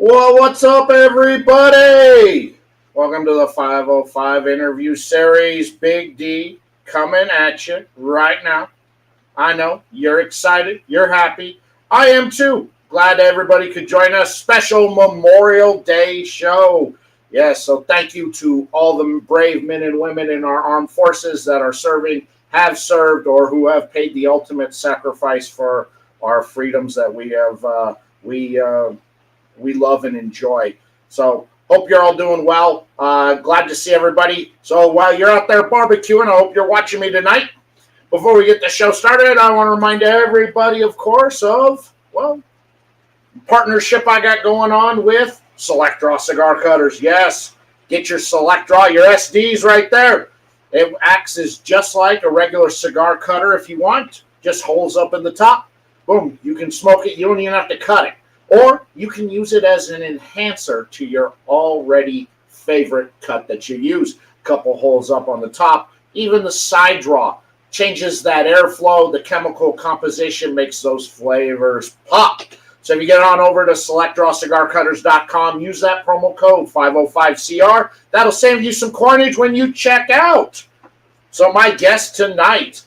Well, what's up, everybody? Welcome to the 505 interview series. Big D coming at you right now. I know you're excited, you're happy. I am too. Glad everybody could join us. Special Memorial Day show. Yes, so thank you to all the brave men and women in our armed forces that are serving, have served, or who have paid the ultimate sacrifice for our freedoms that we love and enjoy. So hope you're all doing well. Glad to see everybody. So while you're out there barbecuing, I hope you're watching me tonight. Before we get the show started, I want to remind everybody, of course, of, well, partnership I got going on with Select Draw Cigar Cutters. Yes, get your Select Draw, your SDs right there. It acts as just like a regular cigar cutter if you want. Just holes up in the top. Boom, you can smoke it. You don't even have to cut it. Or you can use it as an enhancer to your already favorite cut that you use. Couple holes up on the top. Even the side draw changes that airflow. The chemical composition makes those flavors pop. So if you get on over to selectdrawcigarcutters.com, use that promo code 505CR. That'll save you some coinage when you check out. So my guest tonight,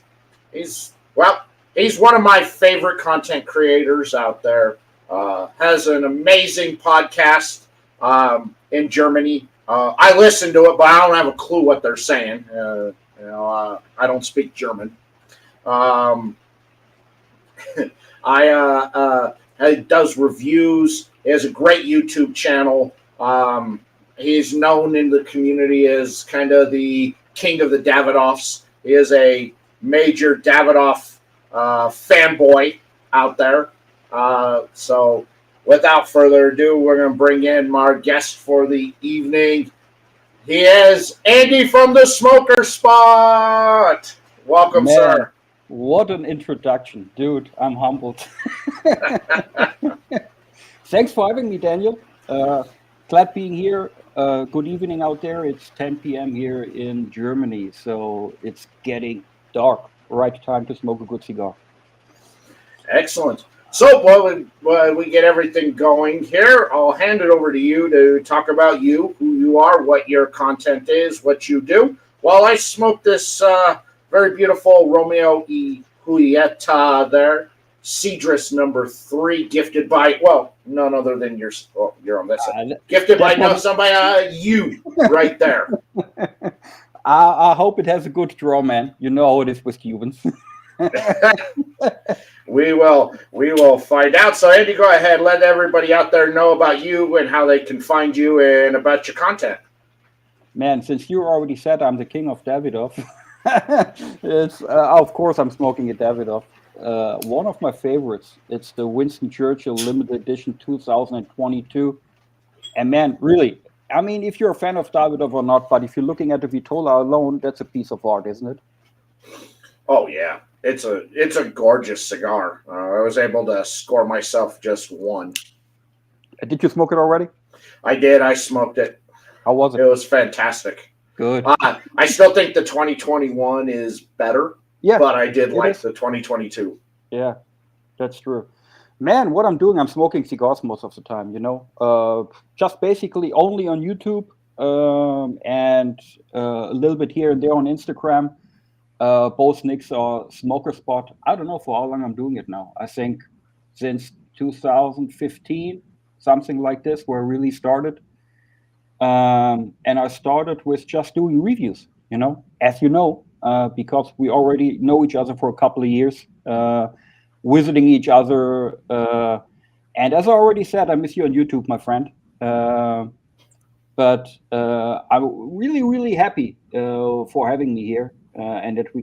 he's one of my favorite content creators out there. Has an amazing podcast in Germany. I listen to it, but I don't have a clue what they're saying. I don't speak German. He does reviews. He has a great YouTube channel. He's known in the community as kind of the king of the Davidoffs. He is a major Davidoff fanboy out there. So without further ado, we're going to bring in our guest for the evening. He is Andy from the Smoker Spot. Welcome, Man, sir. what an introduction, dude. I'm humbled. Thanks for having me, Daniel. Glad being here. Good evening out there. It's 10 p.m. here in Germany, so it's getting dark. Right time to smoke a good cigar. Excellent. So while we get everything going here, I'll hand it over to you to talk about you, who you are, what your content is, what you do, while I smoke this very beautiful Romeo y Julieta there, Cedrus number 3, gifted by, well, none other than you're on this side. Gifted by you right there. I hope it has a good draw, man. You know how it is with Cubans. We will find out. So Andy, go ahead. Let everybody out there know about you and how they can find you and about your content. Man, since you already said I'm the king of Davidoff, it's of course I'm smoking a Davidoff. One of my favorites. It's the Winston Churchill limited edition 2022. And man, really, I mean, if you're a fan of Davidoff or not, but if you're looking at the Vitola alone, that's a piece of art, isn't it? Oh yeah. It's a gorgeous cigar. I was able to score myself just one. Did you smoke it already? I did. I smoked it. How was it? It was fantastic. Good. I still think the 2021 is better. Yeah, but I did like the 2022. Yeah, that's true. Man, what I'm doing, I'm smoking cigars most of the time, just basically only on YouTube and a little bit here and there on Instagram. Both nicks are Smoker Spot. I don't know for how long I'm doing it now. I think since 2015, something like this, where I really started. And I started with just doing reviews, as you know, because we already know each other for a couple of years, visiting each other. And as I already said, I miss you on YouTube, my friend. But I'm really, really happy for having me here. And that we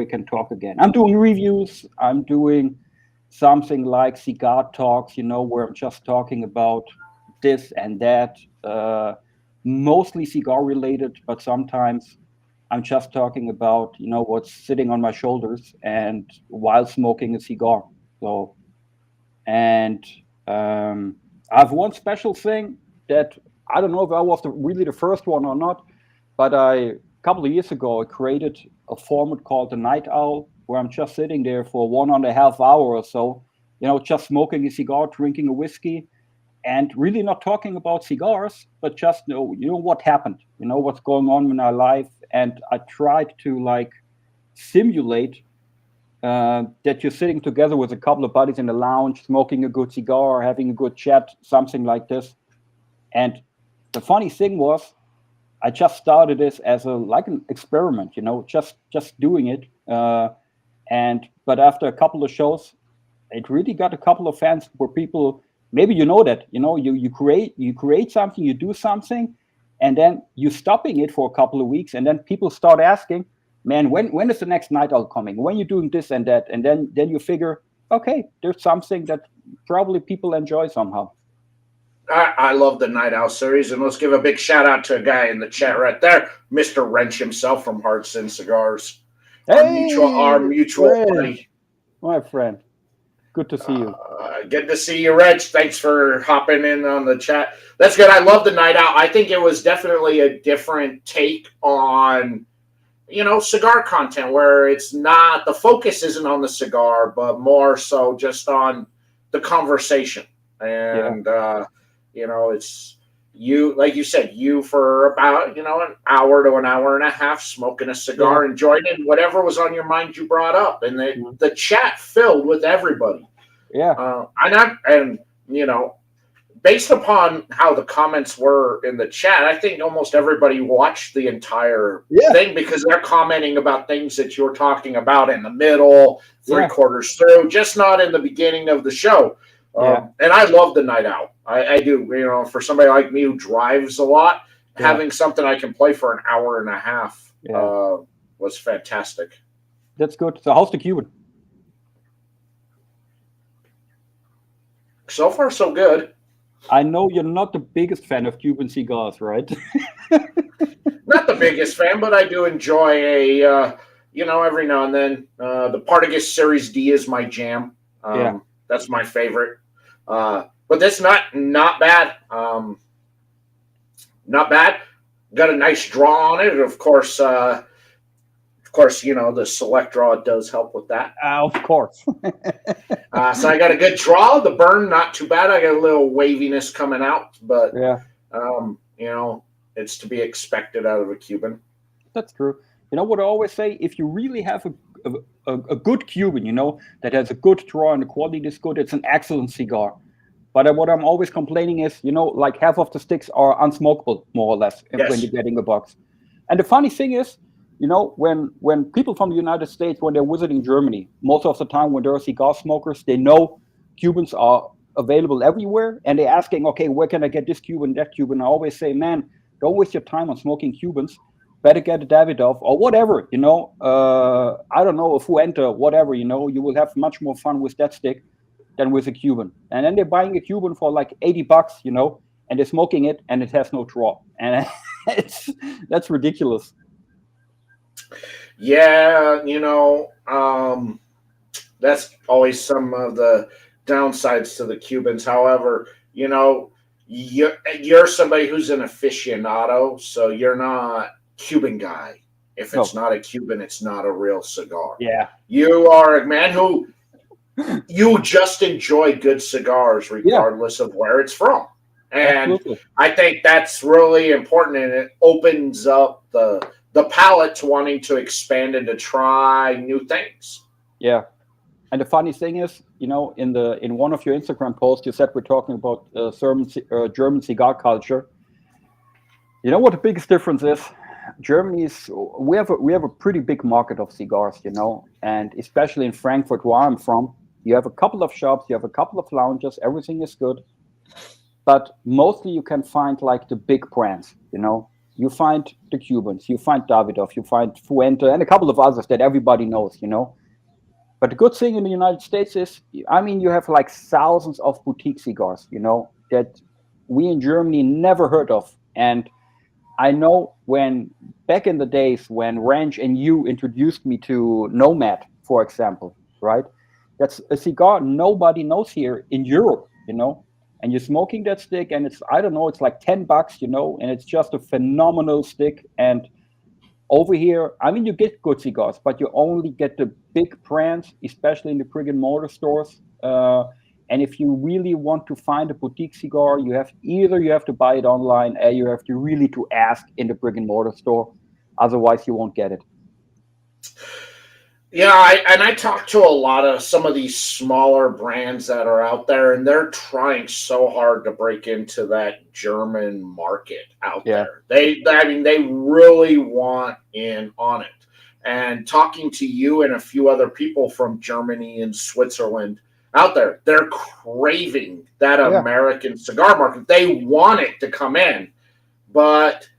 can talk again. I'm doing reviews. I'm doing something like cigar talks, where I'm just talking about this and that, mostly cigar related, but sometimes I'm just talking about, what's sitting on my shoulders and while smoking a cigar. So, and I have one special thing that I don't know if I was really the first one or not, but a couple of years ago, I created a format called the Night Owl, where I'm just sitting there for 1.5 hours or so, just smoking a cigar, drinking a whiskey, and really not talking about cigars, but just what happened, what's going on in our life. And I tried to like simulate that you're sitting together with a couple of buddies in the lounge, smoking a good cigar, having a good chat, something like this. And the funny thing was, I just started this as an experiment, just doing it. But after a couple of shows, it really got a couple of fans where people, maybe that, you create something, you do something, and then you stopping it for a couple of weeks, and then people start asking, man, when is the next night out coming? When you're doing this and that, and then you figure, okay, there's something that probably people enjoy somehow. I love the Night Owl series, and let's give a big shout out to a guy in the chat right there, Mr. Wrench himself from Hearts and Cigars. Hey, our mutual buddy. My friend. Good to see you. Good to see you, Reg. Thanks for hopping in on the chat. That's good. I love the Night Owl. I think it was definitely a different take on, cigar content, where it's not, the focus isn't on the cigar, but more so just on the conversation. And, it's you, like you said, you for about, an hour to an hour and a half smoking a cigar, enjoying it, whatever was on your mind you brought up. And the chat filled with everybody. Yeah. And based upon how the comments were in the chat, I think almost everybody watched the entire thing, because they're commenting about things that you're talking about in the middle, three quarters through, just not in the beginning of the show. And I love the Night Owl. I do. For somebody like me who drives a lot, having something I can play for an hour and a half was fantastic. That's good. So how's the Cuban? So far, so good. I know you're not the biggest fan of Cuban cigars, right? Not the biggest fan, but I do enjoy every now and then. The Partagas Series D is my jam. That's my favorite. But that's not bad. Not bad. Got a nice draw on it. Of course, the select draw does help with that. Of course. So I got a good draw. The burn, not too bad. I got a little waviness coming out, but it's to be expected out of a Cuban. That's true. You know what I always say? If you really have a good Cuban, that has a good draw and the quality is good, it's an excellent cigar. But what I'm always complaining is, like half of the sticks are unsmokable, more or less, when you're getting a box. And the funny thing is, when people from the United States, when they're visiting Germany, most of the time when there are cigar smokers, they know Cubans are available everywhere, and they're asking, okay, where can I get this Cuban, that Cuban? I always say, man, don't waste your time on smoking Cubans. Better get a Davidoff or whatever, I don't know, a Fuente, whatever, you will have much more fun with that stick than with a Cuban. And then they're buying a Cuban for like $80, and they're smoking it, and it has no draw. And that's ridiculous. Yeah, that's always some of the downsides to the Cubans. However, you're somebody who's an aficionado, so you're not Cuban guy. If it's not a Cuban, it's not a real cigar. Yeah. You are a man who you just enjoy good cigars regardless of where it's from. And absolutely. I think that's really important, and it opens up the palate to wanting to expand and to try new things. Yeah. And the funny thing is, in one of your Instagram posts, you said we're talking about German cigar culture. You know what the biggest difference is? We have a pretty big market of cigars, and especially in Frankfurt, where I'm from, you have a couple of shops, you have a couple of lounges, everything is good, but mostly you can find like the big brands, you find the Cubans, you find Davidoff, you find Fuente, and a couple of others that everybody knows, But the good thing in the United States is, you have like thousands of boutique cigars, that we in Germany never heard of. And I know when back in the days when Ranch and you introduced me to Nomad, for example, right? That's a cigar nobody knows here in Europe, and you're smoking that stick, and it's like $10, and it's just a phenomenal stick. And over here, you get good cigars, but you only get the big brands, especially in the brick and mortar stores. And if you really want to find a boutique cigar, you have to buy it online, or you have to really to ask in the brick and mortar store. Otherwise, you won't get it. Yeah, I talked to a lot of some of these smaller brands that are out there, and they're trying so hard to break into that German market out Yeah, there. I mean, they really want in on it. And talking to you and a few other people from Germany and Switzerland out there, they're craving that yeah, American cigar market. They want it to come in, but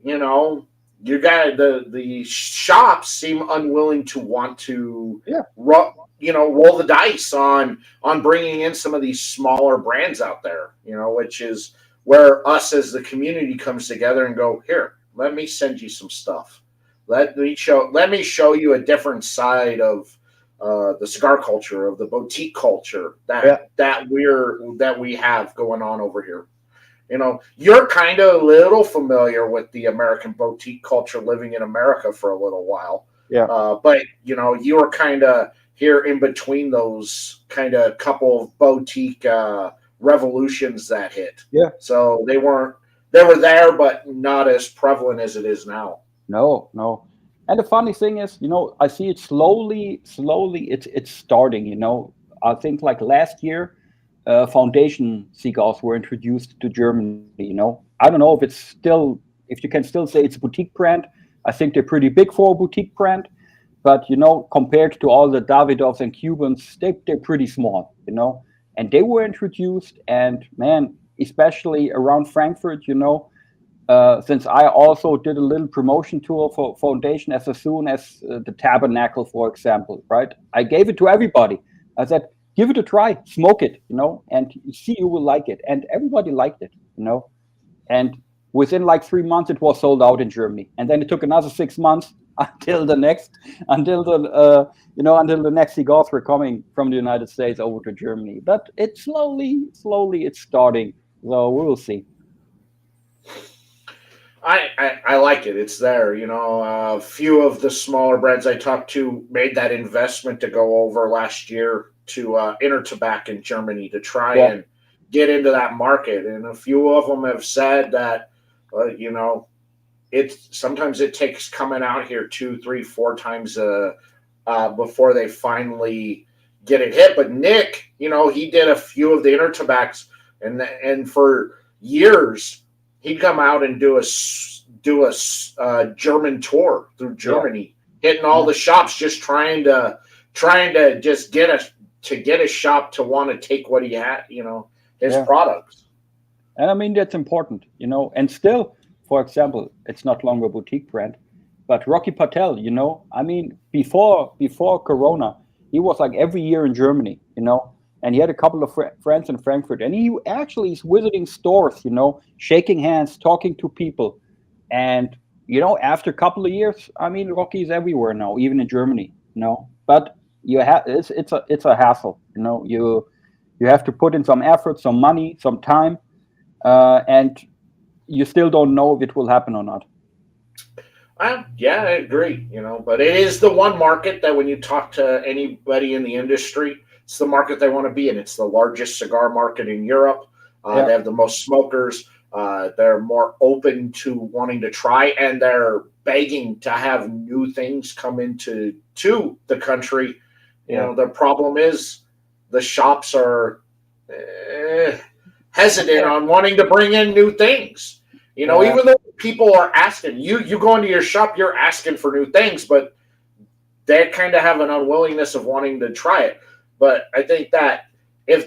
you know, you got the shops seem unwilling to want to yeah, roll the dice on bringing in some of these smaller brands out there, which is where us as the community comes together and go, here, let me send you some stuff, let me show you a different side of the cigar culture, of the boutique culture yeah, that we have going on over here. You're kind of a little familiar with the American boutique culture, living in America for a little while. yeah, But you were kind of here in between those kind of couple of boutique revolutions that hit. yeah. So they were there, but not as prevalent as it is now. No, no. And the funny thing is, I see it slowly. It's starting. I think like last year, foundation cigars were introduced to Germany. I don't know if you can still say it's a boutique brand. I think they're pretty big for a boutique brand, but compared to all the Davidoffs and Cubans, they're pretty small. And they were introduced, and man, especially around Frankfurt, since I also did a little promotion tour for foundation as soon as the Tabernacle, for example, right? I gave it to everybody. I said, give it a try, smoke it, and see, you will like it. And everybody liked it. And within like 3 months, it was sold out in Germany. And then it took another 6 months until the next cigars were coming from the United States over to Germany. But it's slowly, it's starting. So we will see. I like it. It's there. A few of the smaller brands I talked to made that investment to go over last year to Intertobacco in Germany to try Yeah, and get into that market. And a few of them have said that, sometimes it takes coming out here 2, 3, 4 times before they finally get it hit. But Nick, he did a few of the Intertobaccos, and for years he'd come out and do a German tour through yeah, Germany, hitting all yeah, the shops, just trying to just get a shop to want to take what he had, his yeah. products. And I mean, that's important. And still, for example, it's not longer a boutique brand, but Rocky Patel, I mean, before Corona, he was like every year in Germany, and he had a couple of friends in Frankfurt, and he actually is visiting stores, shaking hands, talking to people. And, after a couple of years, I mean, Rocky is everywhere now, even in Germany, but it's a hassle, you have to put in some effort, some money, some time, and you still don't know if it will happen or not. Yeah, I agree. But it is the one market that when you talk to anybody in the industry, it's the market they want to be in. It's the largest cigar market in Europe. Yeah, They have the most smokers. They're more open to wanting to try, and they're begging to have new things come into the country. yeah, The problem is the shops are hesitant on wanting to bring in new things. yeah, Even though people are asking you go into your shop, you're asking for new things, but they kind of have an unwillingness of wanting to try it. But I think that if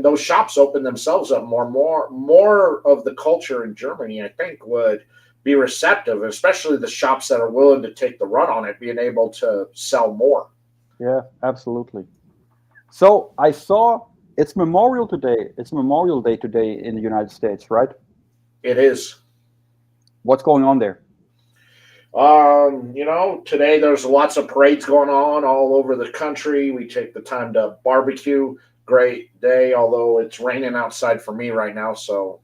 those shops open themselves up more of the culture in Germany, I think would be receptive, especially the shops that are willing to take the run on it, being able to sell more. yeah, absolutely. So I saw it's Memorial today. It's Memorial Day today in the United States, right? It is. What's going on there? Today there's lots of parades going on all over the country. We take the time to barbecue. Great day, although it's raining outside for me right now, so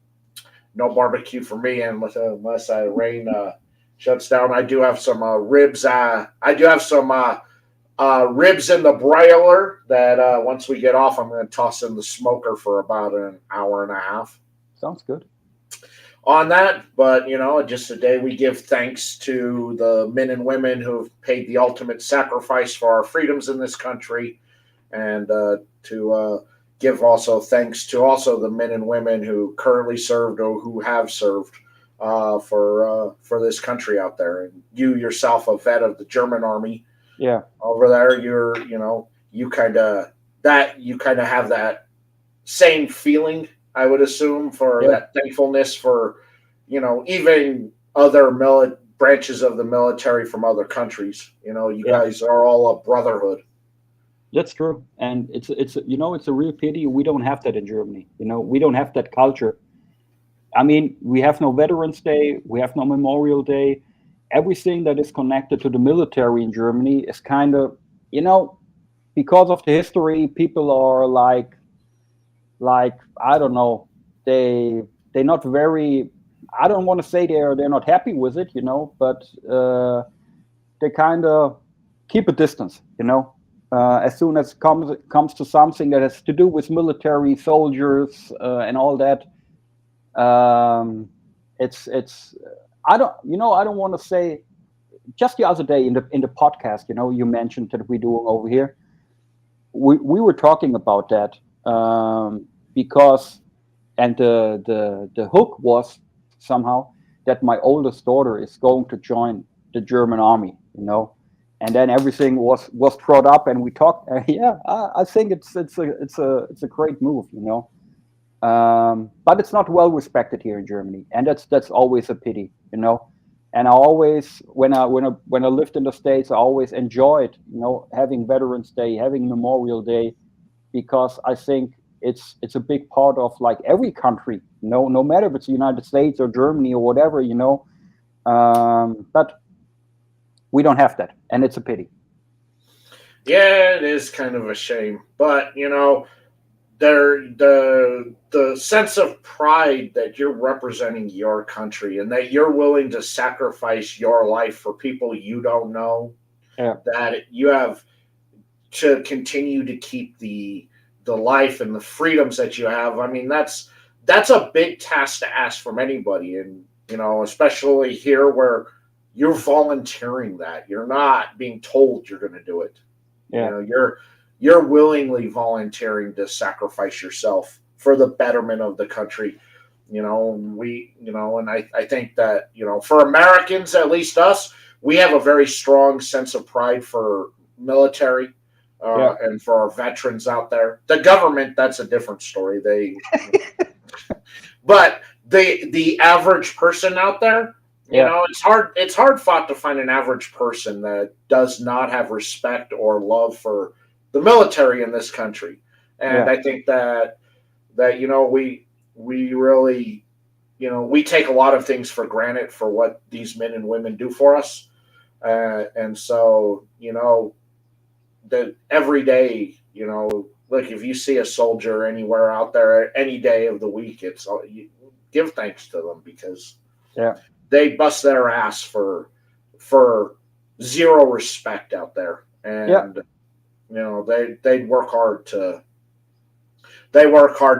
no barbecue for me unless rain shuts down. I do have some ribs. I do have some ribs in the broiler that once we get off, I'm going to toss in the smoker for about an hour and a half Sounds good. on that. But, just today we give thanks to the men and women who have paid the ultimate sacrifice for our freedoms in this country, and to give also thanks to also the men and women who currently served or who have served for this country out there. And you yourself, a vet of the German army, Yeah. over there, you kind of have that same feeling, I would assume, for that thankfulness for, even other branches of the military from other countries. You guys are all a brotherhood. That's true, and it's a real pity we don't have that in Germany. We don't have that culture. I mean, we have no Veterans Day, we have no Memorial Day. Everything that is connected to the military in Germany is kind of, because of the history, people are like I don't know, they're not very. I don't want to say they're not happy with it, but they kind of keep a distance, as soon as it comes to something that has to do with military soldiers and all that. It's I don't want to say. Just the other day in the podcast, you mentioned that we're doing over here. We were talking about that because, and the hook was somehow that my oldest daughter is going to join the German army, and then everything was brought up, and we talked. I think it's a great move, but it's not well respected here in Germany, and that's always a pity, And I always, when I lived in the States, I always enjoyed, having Veterans Day, having Memorial Day, because I think it's a big part of like every country, no matter if it's the United States or Germany or whatever, but we don't have that, and it's a pity. Yeah, it is kind of a shame, but the sense of pride that you're representing your country and that you're willing to sacrifice your life for people you don't know, that you have to continue to keep the life and the freedoms that you have. I mean, that's a big task to ask from anybody, and especially here where you're volunteering that. You're not being told you're going to do it. You're willingly volunteering to sacrifice yourself for the betterment of the country. And I think that, for Americans, at least us, we have a very strong sense of pride for military and for our veterans out there. The government, that's a different story. But the average person out there, it's hard fought to find an average person that does not have respect or love for the military in this country. And I think that we really, we take a lot of things for granted for what these men and women do for us. And so, that every day, look, if you see a soldier anywhere out there any day of the week, you give thanks to them, because they bust their ass for zero respect out there. And they work hard to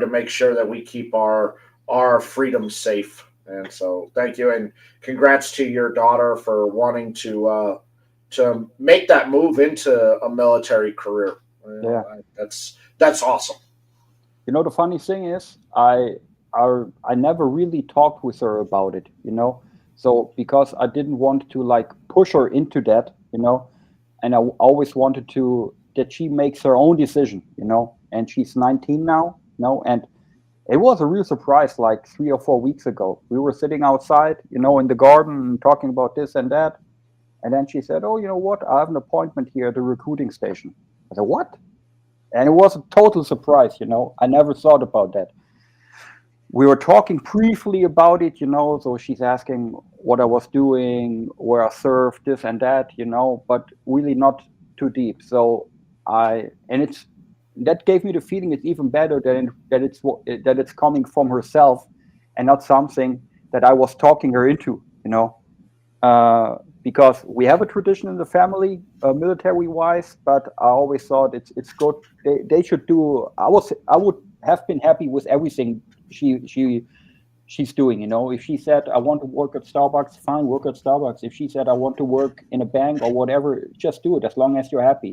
make sure that we keep our freedom safe. And so thank you, and congrats to your daughter for wanting to make that move into a military career. That's awesome. The funny thing is, I never really talked with her about it, so because I didn't want to like push her into that, and I always wanted that she makes her own decision, and she's 19 now, and it was a real surprise. Like 3 or 4 weeks ago, we were sitting outside, in the garden, talking about this and that, and then she said, "Oh, you know what? I have an appointment here at the recruiting station." I said, "What?" And it was a total surprise, I never thought about that. We were talking briefly about it, so she's asking what I was doing, where I served, this and that, but really not too deep. So that gave me the feeling it's even better that it's coming from herself and not something that I was talking her into, because we have a tradition in the family, military-wise. But I always thought it's good. They should do. I would have been happy with everything she's doing. If she said I want to work at Starbucks, fine, work at Starbucks. If she said I want to work in a bank or whatever, just do it as long as you're happy.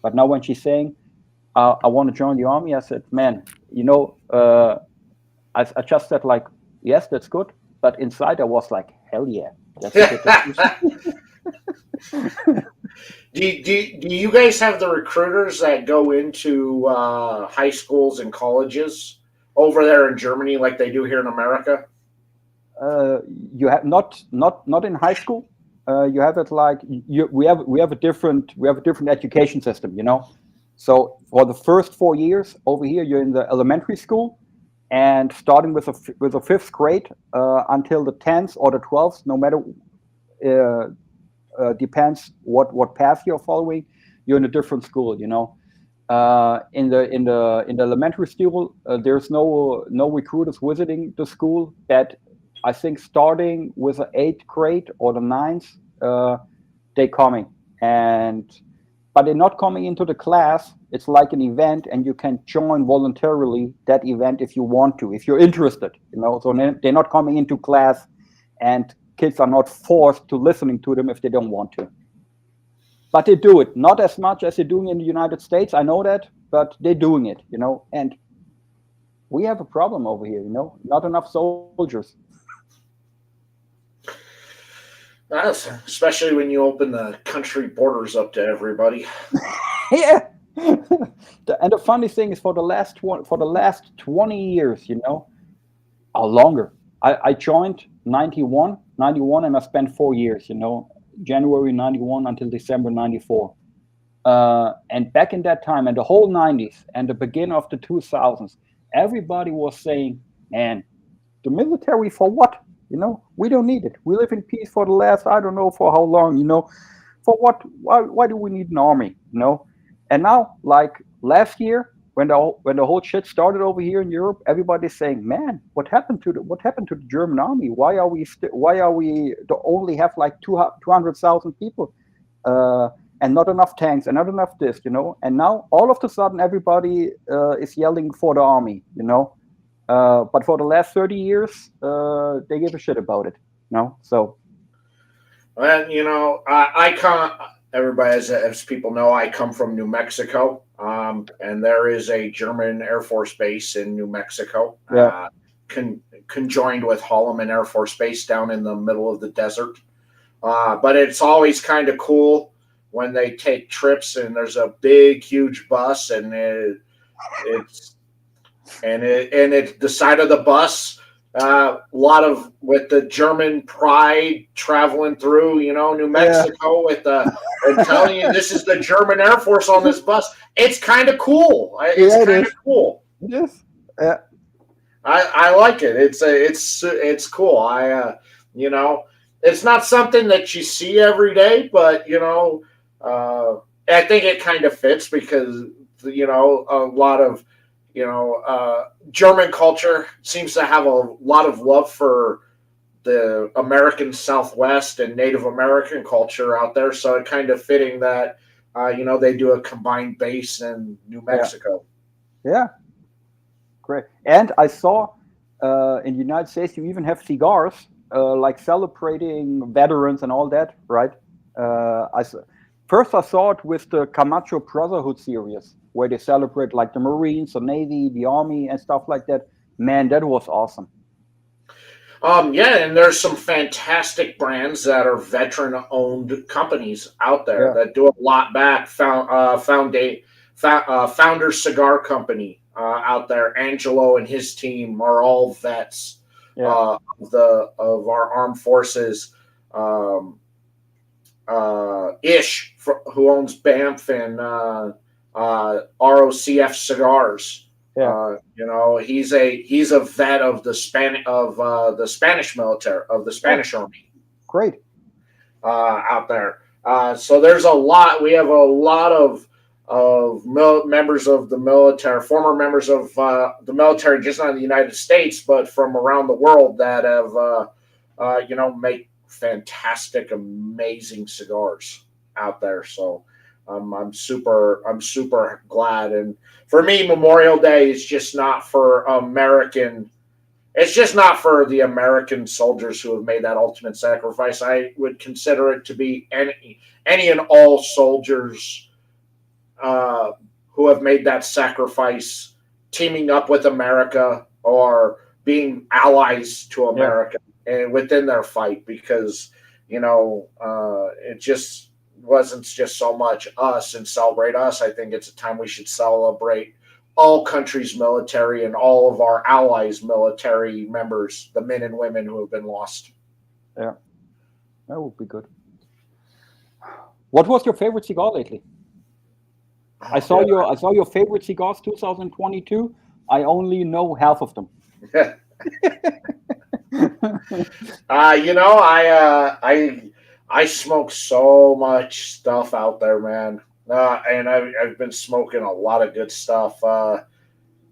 But now when she's saying I want to join the army, I said, man, I just said like, yes, that's good. But inside I was like, hell yeah, that's a good decision. Do you guys have the recruiters that go into high schools and colleges over there in Germany like they do here in America? You have not in high school. You have it like we have a different education system. So for the first 4 years over here, you're in the elementary school, and starting with the fifth grade until the 10th or the 12th, no matter. Depends what path you're following. You're in a different school, In the elementary school, there's no recruiters visiting the school. But I think starting with the 8th grade or the 9th, they're coming, but they're not coming into the class. It's like an event, and you can join voluntarily that event if you want to, if you're interested. So they're not coming into class, and kids are not forced to listening to them if they don't want to. But they do it, not as much as they're doing in the United States. I know that, but they're doing it, And we have a problem over here, Not enough soldiers. Especially when you open the country borders up to everybody. Yeah. And the funny thing is, for the last 20 years, or longer. I joined 91, and I spent 4 years, January 91 until December 94. And back in that time, and the whole 90s and the beginning of the 2000s, everybody was saying, man, the military for what? We don't need it. We live in peace for the last, I don't know for how long, for what? Why do we need an army? And now, like last year, when the whole shit started over here in Europe, everybody's saying, "Man, what happened to the German army? Why are we only have like 200,000 people, and not enough tanks and not enough this, And now all of a sudden, everybody is yelling for the army, But for the last 30 years, they give a shit about it, So, well, I can't. Everybody, as people know, I come from New Mexico, and there is a German Air Force base in New Mexico, conjoined with Holloman Air Force Base down in the middle of the desert. But it's always kind of cool when they take trips, and there's a big, huge bus, and it's the side of the bus. A lot of with the German pride traveling through, New Mexico with and telling you this is the German Air Force on this bus. It's kind of cool. It's kind of cool. Yes. Yeah. I like it. It's cool. It's not something that you see every day, but I think it kind of fits because a lot of German culture seems to have a lot of love for the American Southwest and Native American culture out there. So it kind of fitting that, they do a combined base in New Mexico. Yeah. Great. And I saw in the United States, you even have cigars, like celebrating veterans and all that, right? First I saw it with the Camacho Brotherhood series, where they celebrate like the Marines, the Navy, the Army, and stuff like that. Man, that was awesome. And there's some fantastic brands that are veteran-owned companies out there that do a lot back. Founder Cigar Company out there. Angelo and his team are all vets of our armed forces. Ish, who owns Banff and ROCF Cigars. He's a vet of the Spanish military, of the Spanish Army. Great. Out there. So there's a lot. We have a lot of members of the military, former members of the military, just not in the United States, but from around the world that have make fantastic, amazing cigars out there. So I'm super glad. And for me, Memorial Day is just not for American. It's just not for the American soldiers who have made that ultimate sacrifice. I would consider it to be any and all soldiers who have made that sacrifice, teaming up with America or being allies to America and within their fight, because it just wasn't just so much us and celebrate us. I think it's a time we should celebrate all countries' military and all of our allies' military members, the men and women who have been lost. Yeah, that would be good. What was your favorite cigar lately? I saw your favorite cigars 2022. I only know half of them. I smoke so much stuff out there, man. And I've been smoking a lot of good stuff.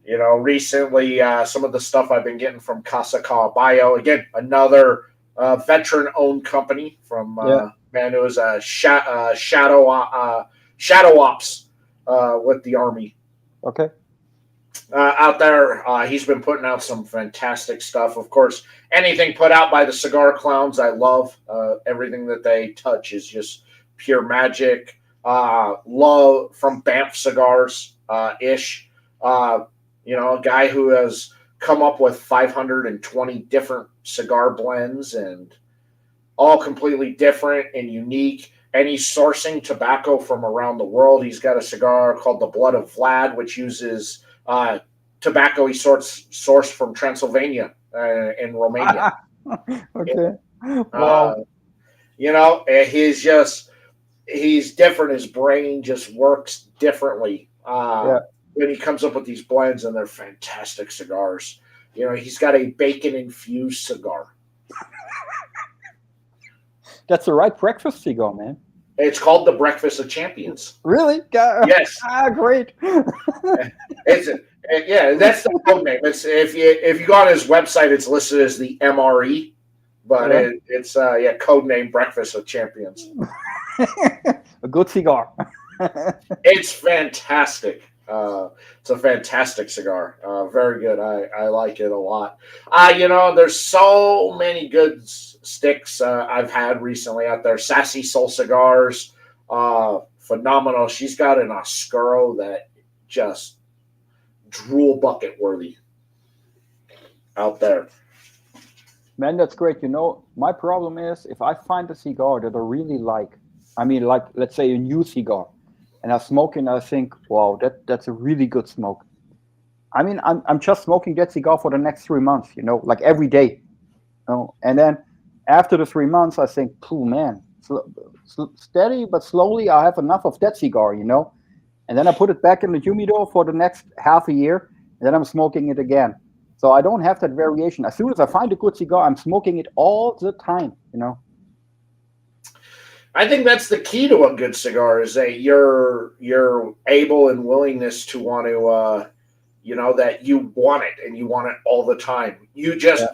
Recently, some of the stuff I've been getting from Casa Caballo, again, another veteran-owned company from man who was a shadow ops with the Army. Okay. Out there, he's been putting out some fantastic stuff. Of course, anything put out by the Cigar Clowns, I love. Everything that they touch is just pure magic. Love from Banff Cigars, ish. A guy who has come up with 520 different cigar blends and all completely different and unique. And he's sourcing tobacco from around the world. He's got a cigar called the Blood of Vlad, which uses tobacco he sourced from Transylvania in Romania. Okay. Wow. He's different. His brain just works differently when he comes up with these blends, and they're fantastic cigars. He's got a bacon-infused cigar. That's the right breakfast cigar, man. It's called the Breakfast of Champions. Really? Yes. Great. That's the code name. It's if you go on his website, it's listed as the MRE, but it's code name Breakfast of Champions. A good cigar. It's fantastic. It's a fantastic cigar. Very good. I like it a lot. There's so many good sticks I've had recently out there. Sassy Soul Cigars, phenomenal. She's got an Oscuro that just drool bucket worthy out there. Man, that's great. My problem is if I find a cigar that I really like, let's say a new cigar, and I smoke it and I think, wow, that's a really good smoke. I'm just smoking that cigar for the next 3 months, like every day. And then after the 3 months, I think, oh man, steady but slowly, I have enough of that cigar, And then I put it back in the humidor for the next half a year, and then I'm smoking it again. So I don't have that variation. As soon as I find a good cigar, I'm smoking it all the time, I think that's the key to a good cigar, is that you're able and willingness to want to, that you want it and you want it all the time. You just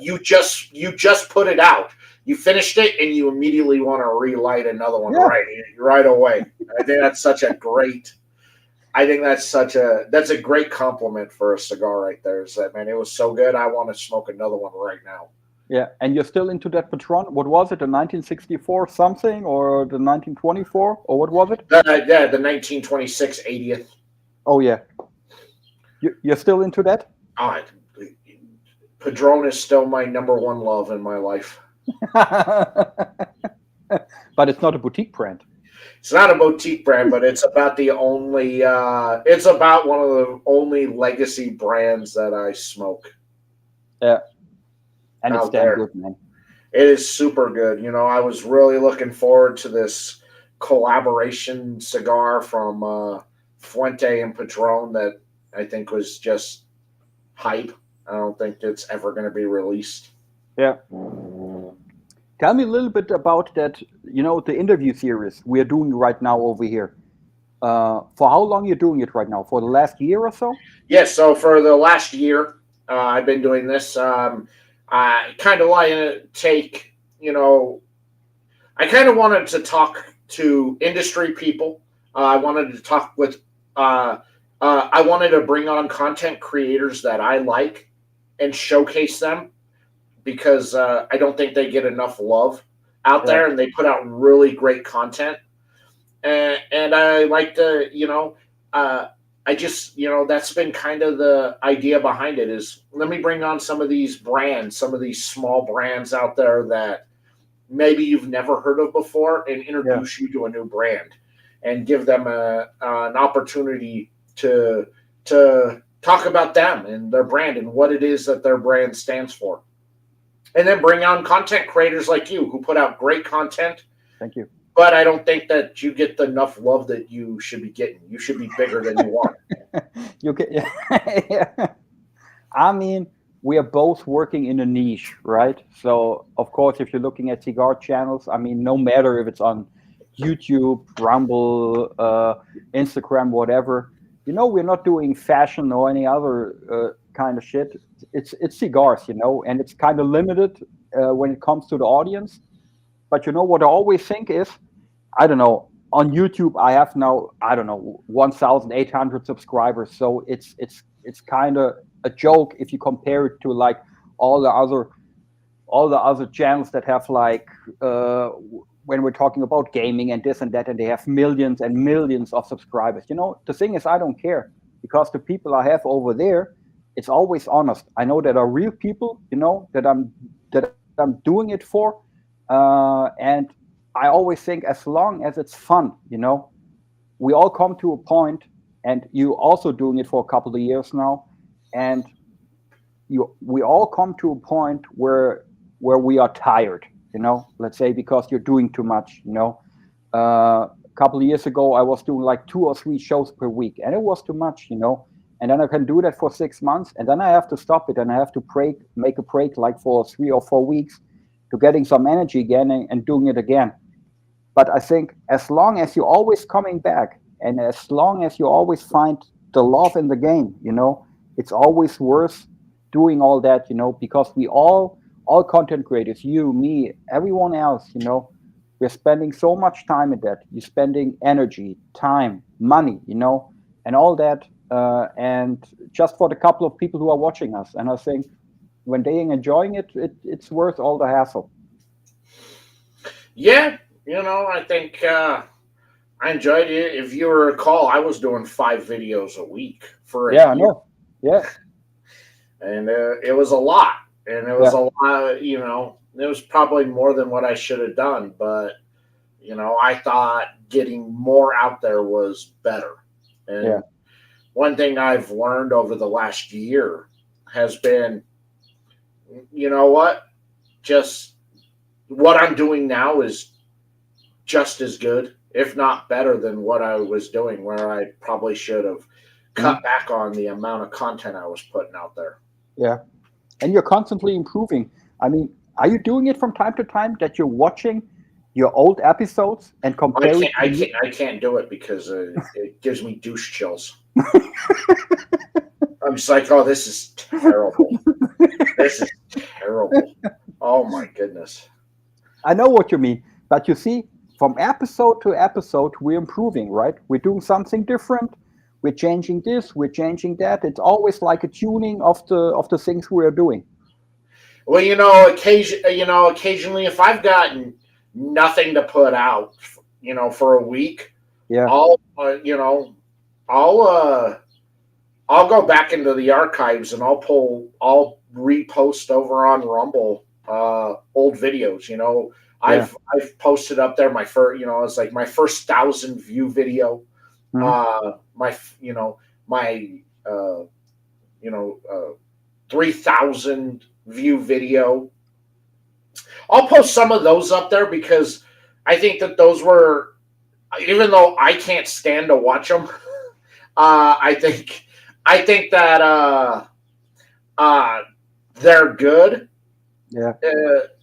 put it out. You finished it and you immediately want to relight another one right away. I think that's a great compliment for a cigar right there. Is that, man, it was so good. I want to smoke another one right now. Yeah, and you're still into that Patron. What was it, the 1964 something or the 1924 or what was it? The 1926 80th. Oh yeah, you're still into that? Padron is still my number one love in my life. But it's not a boutique brand. It's not a boutique brand, but it's about one of the only legacy brands that I smoke. Yeah. And it's damn good, man. It is super good. I was really looking forward to this collaboration cigar from Fuente and Padron that I think was just hype. I don't think it's ever going to be released. Yeah. Tell me a little bit about that, the interview series we're doing right now over here. For how long you're doing it right now? For the last year or so? Yes, so for the last year, I've been doing this. I kind of like to take, I kind of wanted to talk to industry people. I wanted to talk with. I wanted to bring on content creators that I like and showcase them because I don't think they get enough love out Yeah. there, and they put out really great content. And I like to, I just, that's been kind of the idea behind it is let me bring on some of these brands, some of these small brands out there that maybe you've never heard of before and introduce you to a new brand and give them an opportunity to talk about them and their brand and what it is that their brand stands for. And then bring on content creators like you who put out great content. Thank you. But I don't think that you get enough love that you should be getting. You should be bigger than you are. You can, yeah. I mean, we are both working in a niche, right? So, of course, if you're looking at cigar channels, I mean, no matter if it's on YouTube, Rumble, Instagram, whatever, we're not doing fashion or any other kind of shit. It's cigars, and it's kind of limited when it comes to the audience. But what I always think is, I don't know, on YouTube I have now, I don't know, 1,800 subscribers. So it's kind of a joke if you compare it to like all the other channels that have like when we're talking about gaming and this and that, and they have millions and millions of subscribers. The thing is, I don't care, because the people I have over there, it's always honest. I know that are real people, that I'm doing it for. And I always think, as long as it's fun, we all come to a point, and you also doing it for a couple of years now, and we all come to a point where we are tired, let's say, because you're doing too much. A couple of years ago, I was doing like 2 or 3 shows per week, and it was too much, and then I can do that for 6 months, and then I have to stop it, and I have to make a break like for 3 or 4 weeks to getting some energy again and doing it again. But I think as long as you're always coming back, and as long as you always find the love in the game, it's always worth doing all that, because we all content creators, you, me, everyone else, we're spending so much time in that. You're spending energy, time, money, and all that. And just for the couple of people who are watching us. And I think when they're enjoying it, it's worth all the hassle. Yeah, I think I enjoyed it. If you recall, I was doing 5 videos a week for a year. I know. Yeah. And it was a lot. And it was a lot, it was probably more than what I should have done. But, I thought getting more out there was better. And one thing I've learned over the last year has been, just what I'm doing now is just as good, if not better, than what I was doing, where I probably should have cut back on the amount of content I was putting out there. Yeah. And you're constantly improving. I mean, are you doing it from time to time that you're watching your old episodes and comparing? I can't do it because it gives me douche chills. I'm just like, oh, this is terrible. This is terrible. Oh my goodness. I know what you mean, but you see, from episode to episode, we're improving, right? We're doing something different. We're changing this. We're changing that. It's always like a tuning of the things we are doing. Well, occasionally, if I've gotten nothing to put out, for a week, I'll go back into the archives and I'll repost over on Rumble old videos. I've posted up there my first, it's like my first 1,000 view video, my 3,000 view video. I'll post some of those up there because I think that those were, even though I can't stand to watch them, I think that they're good. Yeah.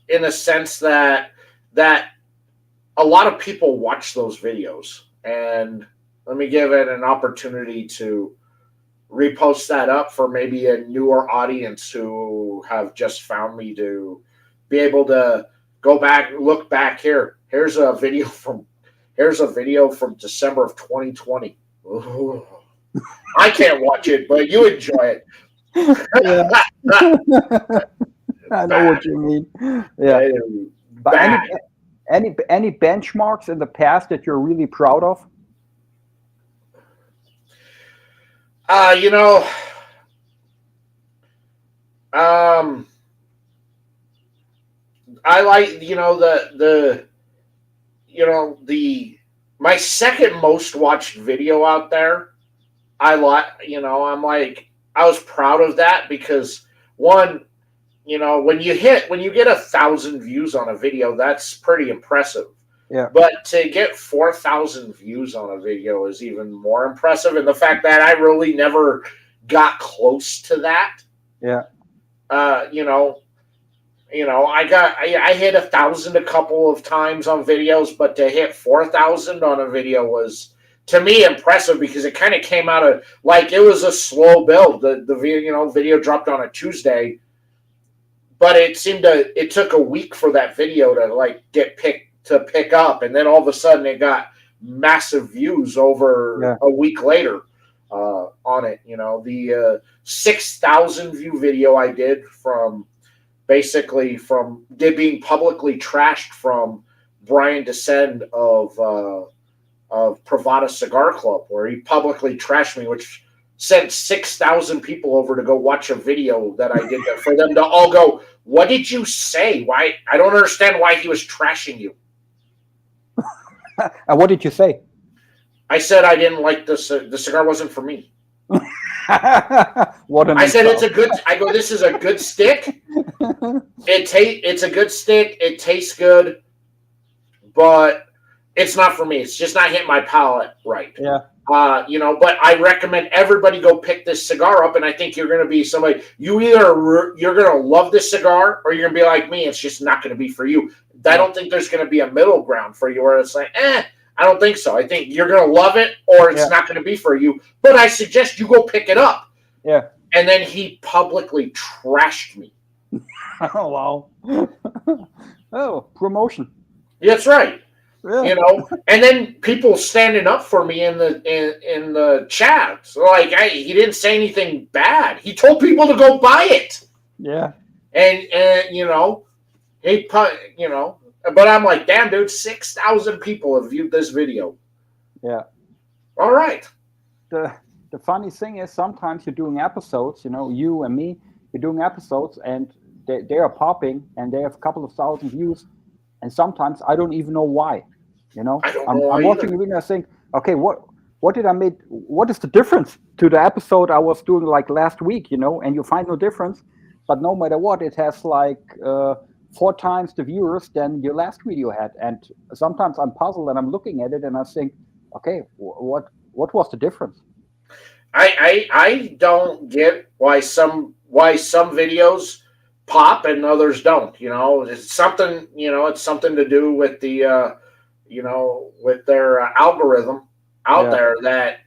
In a sense that a lot of people watch those videos, and let me give it an opportunity to repost that up for maybe a newer audience who have just found me, to be able to go back, look back here. Here's a video from December of 2020. Ooh. I can't watch it, but you enjoy it. Yeah. I know what you mean. Yeah. But Bad. any benchmarks in the past that you're really proud of? You know, I like, my second most watched video out there. I'm like, I was proud of that because one, when you get 1,000 views on a video, that's pretty impressive. Yeah. But to get 4,000 views on a video is even more impressive. And the fact that I really never got close to that. Yeah. I hit 1,000 a couple of times on videos, but to hit 4,000 on a video was, to me, impressive because it kind of came out of, like, it was a slow build. The video dropped on a Tuesday, but it took a week for that video to like pick up, and then all of a sudden it got massive views over a week later on it. The 6,000 view video I did from being publicly trashed from Brian Descend of Pravada Cigar Club, where he publicly trashed me, which sent 6,000 people over to go watch a video that I did for them to all go, "What did you say? Why? I don't understand why he was trashing you." And what did you say? I said I didn't like the cigar wasn't for me. I said it's a good. I go, this is a good stick. It's a good stick. It tastes good, but it's not for me. It's just not hitting my palate right. Yeah. But I recommend everybody go pick this cigar up, and I think you're going to be somebody. You're going to love this cigar, or you're going to be like me. It's just not going to be for you. I don't think there's going to be a middle ground for you where it's like, I don't think so. I think you're going to love it, or it's not going to be for you. But I suggest you go pick it up. Yeah. And then he publicly trashed me. Oh, wow. Oh, promotion. That's right. Yeah. And then people standing up for me in the chat. So like, he didn't say anything bad. He told people to go buy it. Yeah. And but I'm like, damn, dude, 6,000 people have viewed this video. Yeah. All right. The funny thing is, sometimes you're doing episodes, you and me, you're doing episodes, and they are popping, and they have a couple of thousand views, and sometimes I don't even know why. I'm watching the video and I think, okay, what did I make? What is the difference to the episode I was doing like last week? And you find no difference, but no matter what, it has like 4 times the viewers than your last video had. And sometimes I'm puzzled and I'm looking at it and I think, okay, what was the difference? I don't get why some videos pop and others don't. It's something. It's something to do with the with their algorithm out there that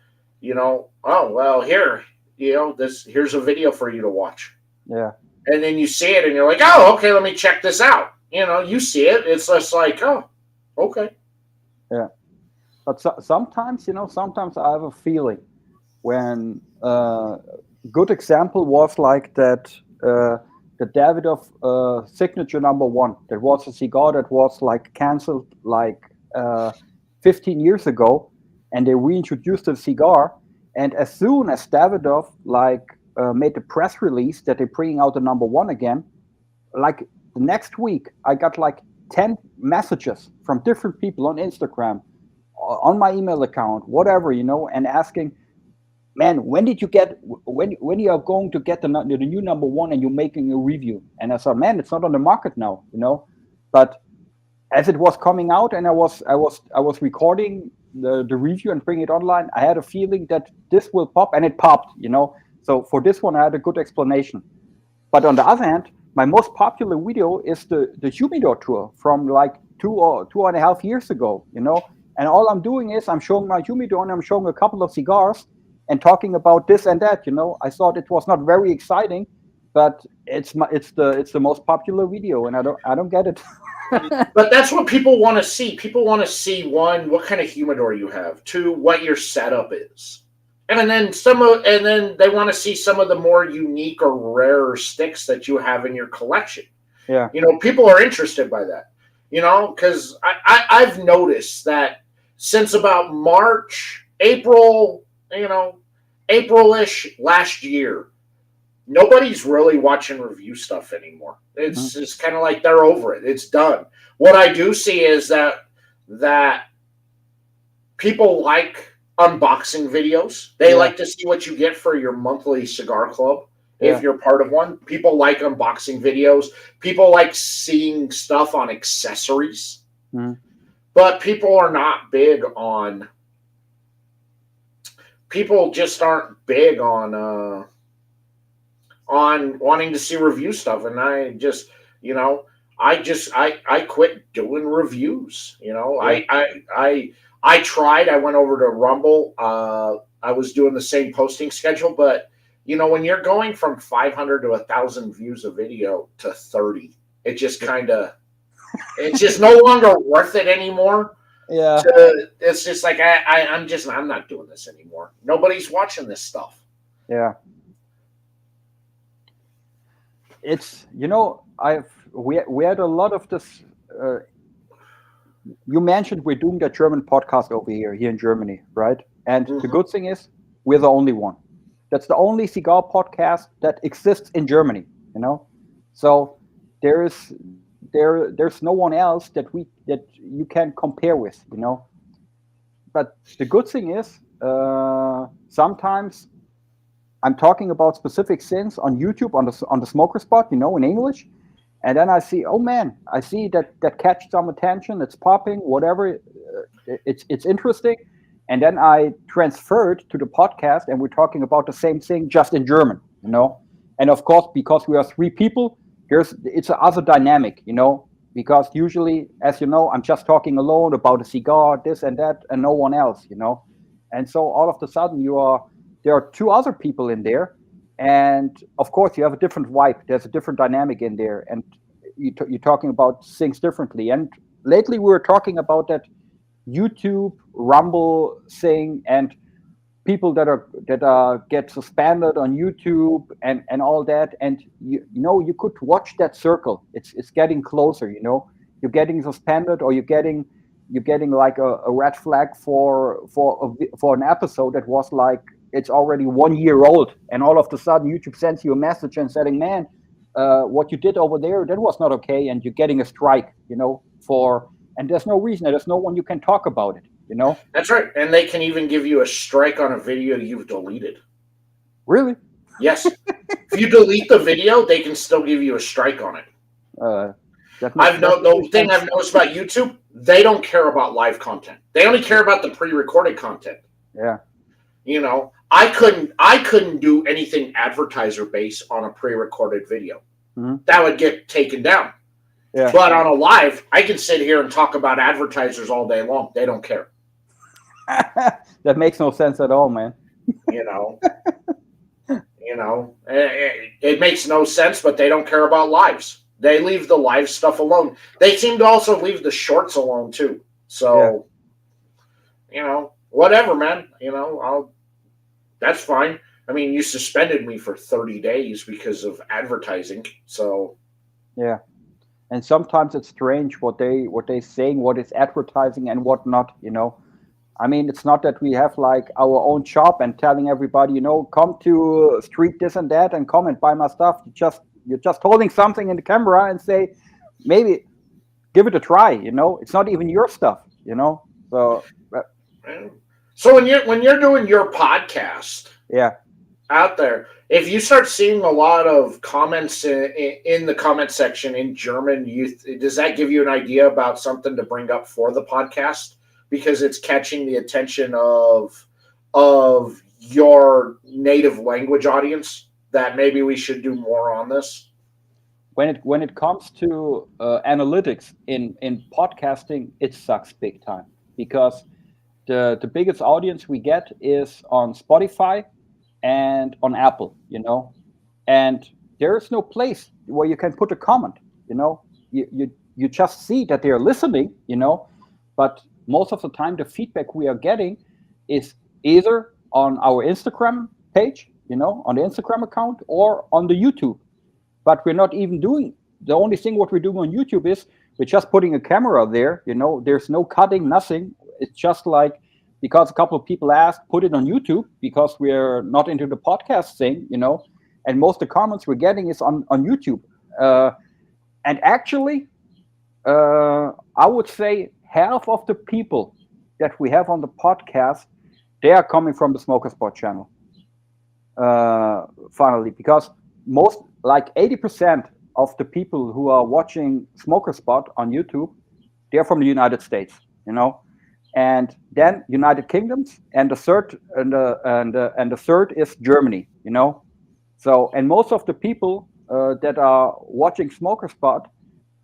oh well, here's a video for you to watch. Yeah. And then you see it and you're like, oh, okay, let me check this out. You see it. It's just like, oh, okay. Yeah. But sometimes I have a feeling when good example was like that the Davidoff signature number 1. That was a cigar that was like canceled like 15 years ago, and they reintroduced the cigar. And as soon as Davidoff made the press release that they're bringing out the number 1 again, like the next week, I got like 10 messages from different people on Instagram, on my email account, whatever, and asking, man, when you are going to get the new number 1 and you're making a review? And I said, man, it's not on the market now, But as it was coming out and I was recording the review and bring it online, I had a feeling that this will pop, and it popped, So for this one, I had a good explanation. But on the other hand, my most popular video is the humidor tour from like 2.5 years ago, And all I'm doing is I'm showing my humidor and I'm showing a couple of cigars and talking about this and that, I thought it was not very exciting, but it's the most popular video, and I don't get it. But that's what people want to see. People want to see, one, what kind of humidor you have, two, what your setup is, and then they want to see some of the more unique or rarer sticks that you have in your collection. Yeah. People are interested by that. Because I've noticed that since about March, April, April-ish last year, nobody's really watching review stuff anymore. It's just kind of like they're over it. It's done. What I do see is that people like unboxing videos. They like to see what you get for your monthly cigar club. If you're part of one, people like unboxing videos. People like seeing stuff on accessories. But people are not big on. People just aren't big on wanting to see review stuff, and I just, I quit doing reviews. I tried. I went over to Rumble. I was doing the same posting schedule, but when you're going from 500 to 1,000 views a video to 30, it just it's just no longer worth it anymore. Yeah. It's just like I'm not doing this anymore. Nobody's watching this stuff. Yeah. It's we had a lot of this. You mentioned we're doing the German podcast over here in Germany, right? And the good thing is we're the only one. That's the only cigar podcast that exists in Germany. So there's no one else that you can compare with. But the good thing is sometimes I'm talking about specific things on YouTube on the Smoker Spot, in English, and then I see, oh man, I see that catch some attention. It's popping, whatever. It's interesting, and then I transferred to the podcast, and we're talking about the same thing just in German, And of course, because we are three people, it's another dynamic, Because usually, as you know, I'm just talking alone about a cigar, this and that, and no one else, And so all of a sudden there are two other people in there, and of course you have a different vibe. There's a different dynamic in there, and you're talking about things differently. And lately we were talking about that YouTube Rumble thing, and people that get suspended on YouTube and all that. And you could watch that circle. It's getting closer. You're getting suspended, or you're getting like a red flag for an episode that was like, it's already 1 year old, and all of a sudden YouTube sends you a message and saying, man, what you did over there, that was not okay, and you're getting a strike, and there's no reason, there's no one you can talk about it, That's right, and they can even give you a strike on a video you've deleted. Really? Yes. If you delete the video, they can still give you a strike on it. The thing I've noticed about YouTube, they don't care about live content. They only care about the pre-recorded content. Yeah. I couldn't do anything advertiser based on a pre-recorded video. That would get taken down. Yeah. But on a live, I can sit here and talk about advertisers all day long. They don't care. That makes no sense at all, man. It makes no sense, but they don't care about lives. They leave the live stuff alone. They seem to also leave the shorts alone too. So, whatever, man. That's fine. I mean, you suspended me for 30 days because of advertising. So, yeah. And sometimes it's strange what they saying, what is advertising and what not. I mean, it's not that we have like our own shop and telling everybody, come to street this and that and come and buy my stuff. You're just holding something in the camera and say, maybe give it a try. It's not even your stuff. So when you're doing your podcast, yeah, out there, if you start seeing a lot of comments in the comment section in German, does that give you an idea about something to bring up for the podcast? Because it's catching the attention of your native language audience, that maybe we should do more on this? When it comes to analytics in podcasting, it sucks big time, because the biggest audience we get is on Spotify and on Apple, and there is no place where you can put a comment. You know, you just see that they're listening. You know, but most of the time the feedback we are getting is either on our Instagram page, you know, on the Instagram account, or on the YouTube. But we're not even doing the only thing what we're doing on YouTube is we're just putting a camera there. You know, there's no cutting, nothing. It's just like because a couple of people asked, put it on YouTube because we're not into the podcast thing, you know. And most of the comments we're getting is on YouTube. And actually, I would say half of the people that we have on the podcast, they are coming from the Smoker Spot channel. Finally, because most like 80% of the people who are watching Smoker Spot on YouTube, they're from the United States, you know, and then United Kingdoms, and the third is Germany, you know. So, and most of the people that are watching Smoker Spot,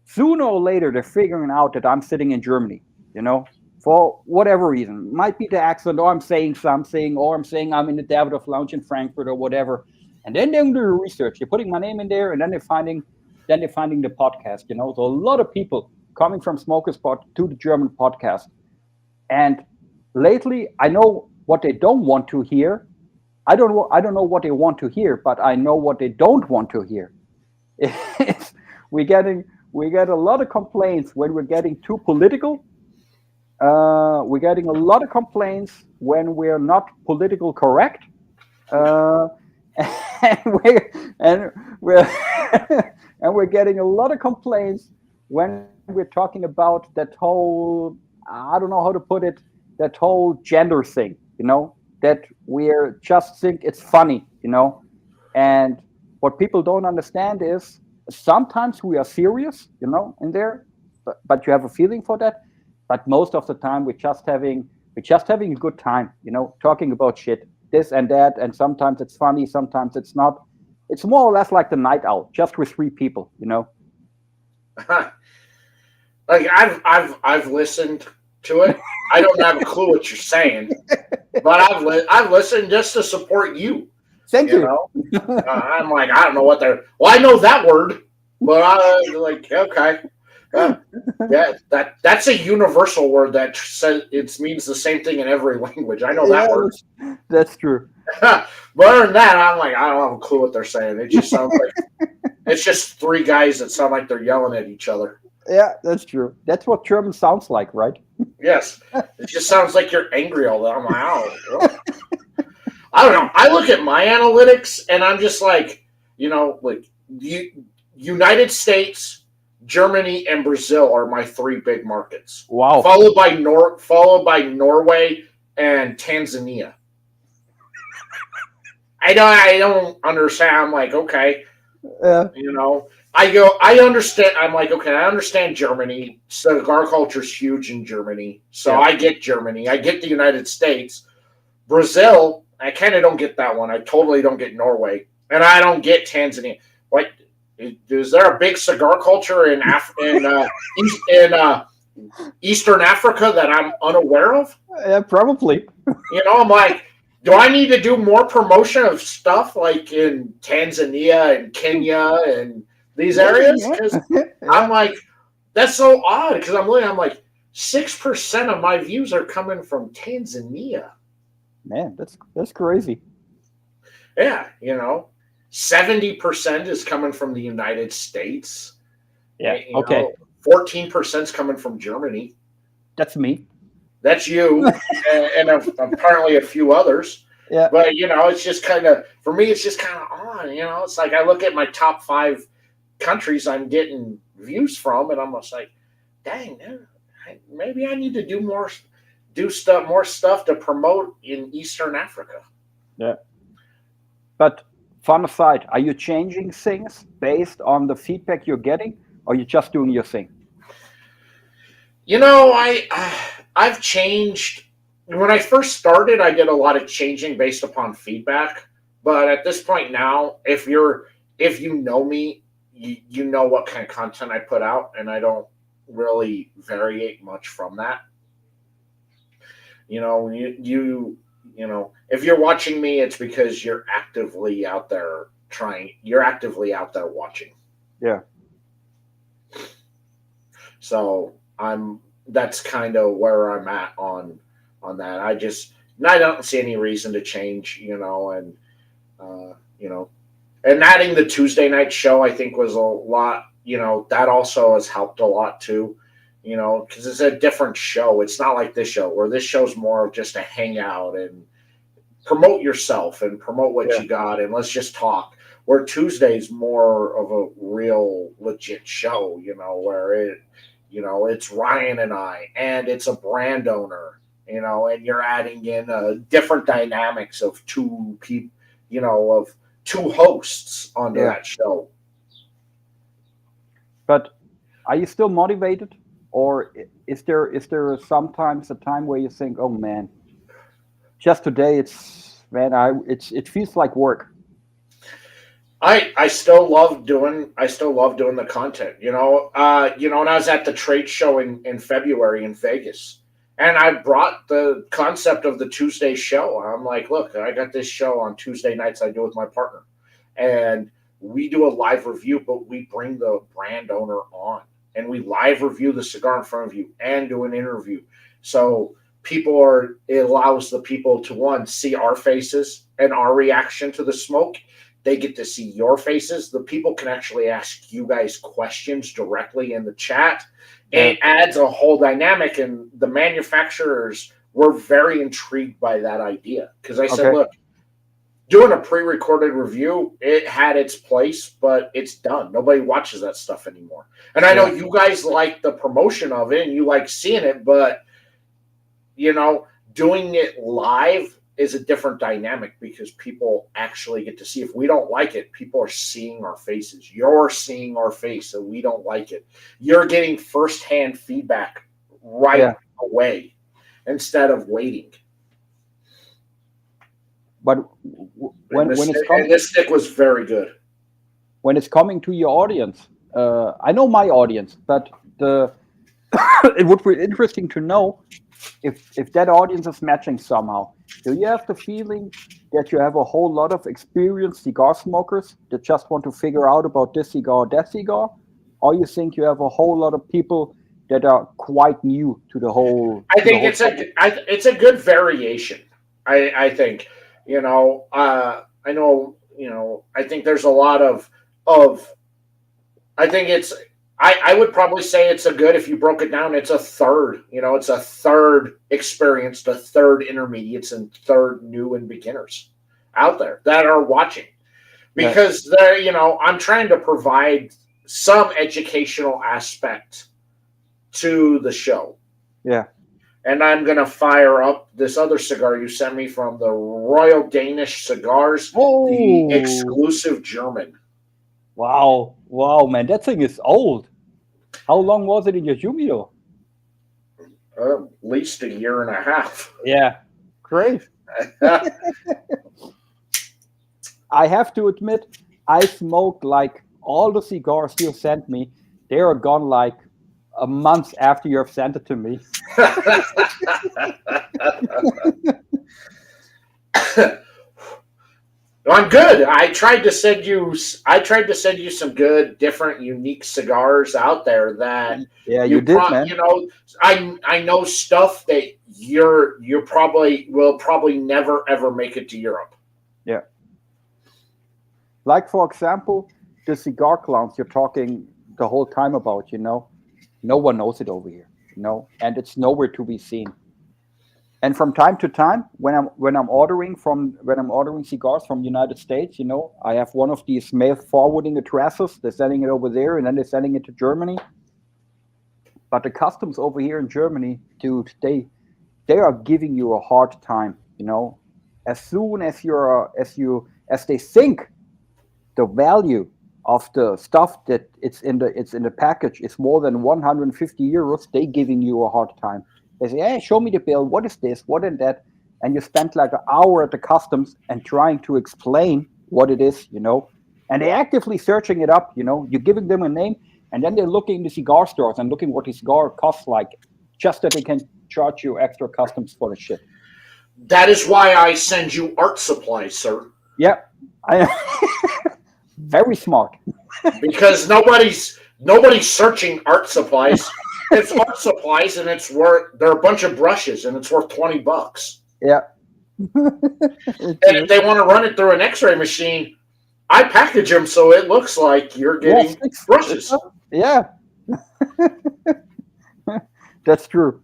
sooner or later they're figuring out that I'm sitting in Germany, you know, for whatever reason. Might be the accent, or I'm saying something, or I'm saying I'm in the Davidoff Lounge in Frankfurt or whatever. And then they're doing research. They're putting my name in there, and then they're finding the podcast, you know. So a lot of people coming from Smoker Spot to the German podcast. And lately, I know what they don't want to hear. I don't know what they want to hear, but I know what they don't want to hear. we get a lot of complaints when we're getting too political. We're getting a lot of complaints when we're not political correct. And we're and we're getting a lot of complaints when we're talking about that whole, I don't know how to put it, that whole gender thing, you know, that we're just think it's funny, you know. And what people don't understand is sometimes we are serious, you know, in there, but you have a feeling for that. But most of the time we're just having a good time, you know, talking about shit, this and that, and sometimes it's funny, sometimes it's not. It's more or less like the night out, just with 3 people, you know. Like I've listened to it. I don't have a clue what you're saying, but I've listened just to support you. Thank you. Know? I'm like, I don't know what they're. Well, I know that word, but I like okay. Yeah, that's a universal word that says it means the same thing in every language. I know that word. That's true. But other than that, I'm like, I don't have a clue what they're saying. It just sounds like it's just 3 guys that sound like they're yelling at each other. Yeah, that's true. That's what German sounds like, right? Yes. It just sounds like you're angry all the time. I'm like, I don't know. I look at my analytics and I'm just like, you know, like United States, Germany, and Brazil are my 3 big markets. Wow. Followed by Norway and Tanzania. I don't understand. I'm like, okay. You know, I understand. I'm like, okay, I understand Germany. Cigar culture is huge in Germany. So I get Germany. I get the United States. Brazil, I kind of don't get that one. I totally don't get Norway. And I don't get Tanzania. What? Is there a big cigar culture in Eastern Africa that I'm unaware of? Yeah, probably. You know, I'm like, do I need to do more promotion of stuff like in Tanzania and Kenya and these areas? Because I'm like, that's so odd. Because I'm like, 6% of my views are coming from Tanzania. Man, that's crazy. Yeah, you know, 70% is coming from the United States. Yeah. Okay. 14% is coming from Germany. That's me. That's you, and apparently a few others. Yeah. But, you know, it's just kind of, for me, it's just kind of odd. You know, it's like I look at my top 5 countries I'm getting views from, and I'm just like, dang, man, maybe I need to do more stuff to promote in Eastern Africa. Yeah. But fun aside, are you changing things based on the feedback you're getting, or are you just doing your thing? You know, I've changed. When I first started, I did a lot of changing based upon feedback. But at this point now, if you know me, you know what kind of content I put out, and I don't really variate much from that. You know, you know, if you're watching me, it's because you're actively out there You're actively out there watching. Yeah. So that's kind of where I'm at on that. I don't see any reason to change, and and adding the Tuesday night show, I think, was a lot. That also has helped a lot too. Because it's a different show. It's not like this show, where this show's more of just a hangout and promote yourself and promote what you got, and let's just talk. Where Tuesday's more of a real legit show, where it's Ryan and I, and it's a brand owner, and you're adding in different dynamics of two people, of two hosts onto that show. But are you still motivated, or is there sometimes a time where you think, oh man, just today it feels like work? I still love doing the content, and I was at the trade show in February in Vegas, and I brought the concept of the Tuesday show. I'm like, look, I got this show on Tuesday nights I do with my partner, and we do a live review, but we bring the brand owner on, and we live review the cigar in front of you and do an interview. So it allows the people to, one, see our faces and our reaction to the smoke. They get to see your faces. The people can actually ask you guys questions directly in the chat. It adds a whole dynamic, and the manufacturers were very intrigued by that idea, because I said, look, doing a pre-recorded review, it had its place, but it's done. Nobody watches that stuff anymore. And I know you guys like the promotion of it and you like seeing it, but doing it live is a different dynamic, because people actually get to see. If we don't like it, people are seeing our faces. You're seeing our face, and we don't like it. You're getting firsthand feedback right away instead of waiting. But this stick was very good. When it's coming to your audience, I know my audience, but it would be interesting to know if that audience is matching somehow. Do you have the feeling that you have a whole lot of experienced cigar smokers that just want to figure out about this cigar or that cigar? Or you think you have a whole lot of people that are quite new to the whole? I think it's a good variation. I think, I know, I think there's a lot of I think I would probably say it's if you broke it down, it's a third, it's a third experienced, a third intermediates, and third new and beginners out there that are watching, because I'm trying to provide some educational aspect to the show. Yeah. And I'm going to fire up this other cigar you sent me from the Royal Danish Cigars, the exclusive German. Wow, man, that thing is old. How long was it in your humidor? At least a year and a half. Yeah, great. I have to admit, I smoked like all the cigars you sent me. They are gone like a month after you have sent it to me. I'm good. I tried to send you some good, different, unique cigars out there that you did, man. I know stuff that you probably never ever make it to Europe. Yeah. Like, for example, the cigar clowns you're talking the whole time about, no one knows it over here, and it's nowhere to be seen. And from time to time, when I'm ordering cigars from the United States, I have one of these mail forwarding addresses. They're sending it over there, and then they're sending it to Germany. But the customs over here in Germany, dude, they are giving you a hard time. As soon as as they think the value of the stuff that it's in the package is more than 150 euros, they giving you a hard time. They say, hey, show me the bill. What is this? What is that? And you spend like an hour at the customs and trying to explain what it is, And they're actively searching it up, You're giving them a name, and then they're looking in the cigar stores and looking what the cigar costs like, just that they can charge you extra customs for the shit. That is why I send you art supplies, sir. Yeah. Very smart. because nobody's searching art supplies. It's art supplies, and they're a bunch of brushes, and it's worth $20. Yeah. And if they want to run it through an X-ray machine, I package them so it looks like you're getting brushes. Yeah. That's true.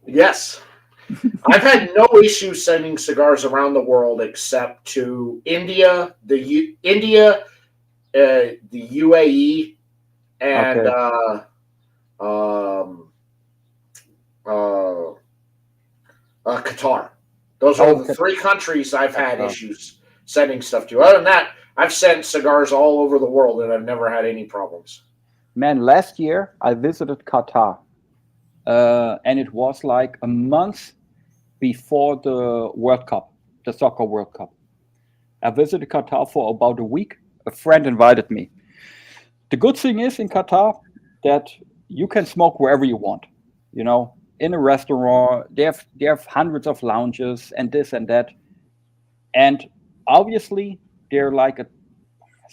Yes. I've had no issue sending cigars around the world except to India, the UAE, and Okay. Qatar. Those are the three countries I've had issues sending stuff to. Other than that, I've sent cigars all over the world, and I've never had any problems. Man, last year I visited Qatar, and it was like a month before the World Cup, the soccer World Cup. I visited Qatar for about a week. A friend invited me. The good thing is in Qatar that you can smoke wherever you want. You know, in a restaurant, they have hundreds of lounges and this and that. And obviously, there are like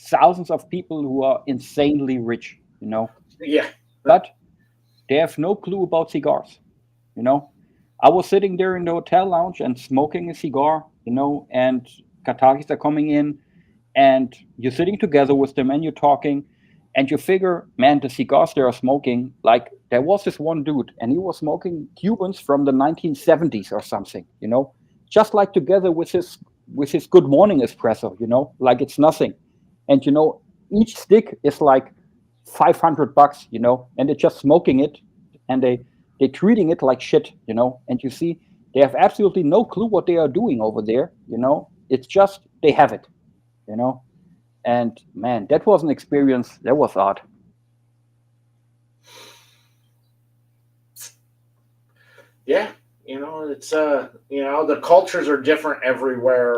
thousands of people who are insanely rich, you know. Yeah. But they have no clue about cigars, you know. I was sitting there in the hotel lounge and smoking a cigar, you know, and Qataris are coming in, and you're sitting together with them and you're talking, and you figure, man, the cigars they are smoking, like there was this one dude and he was smoking Cubans from the 1970s or something, you know, just like together with his good morning espresso, you know, like it's nothing. And you know, each stick is like $500, you know, and they're just smoking it, and they're treating it like shit, you know. And you see, they have absolutely no clue what they are doing over there, you know. It's just they have it, you know. And man, that was an experience. That was odd. Yeah, you know, it's you know, the cultures are different everywhere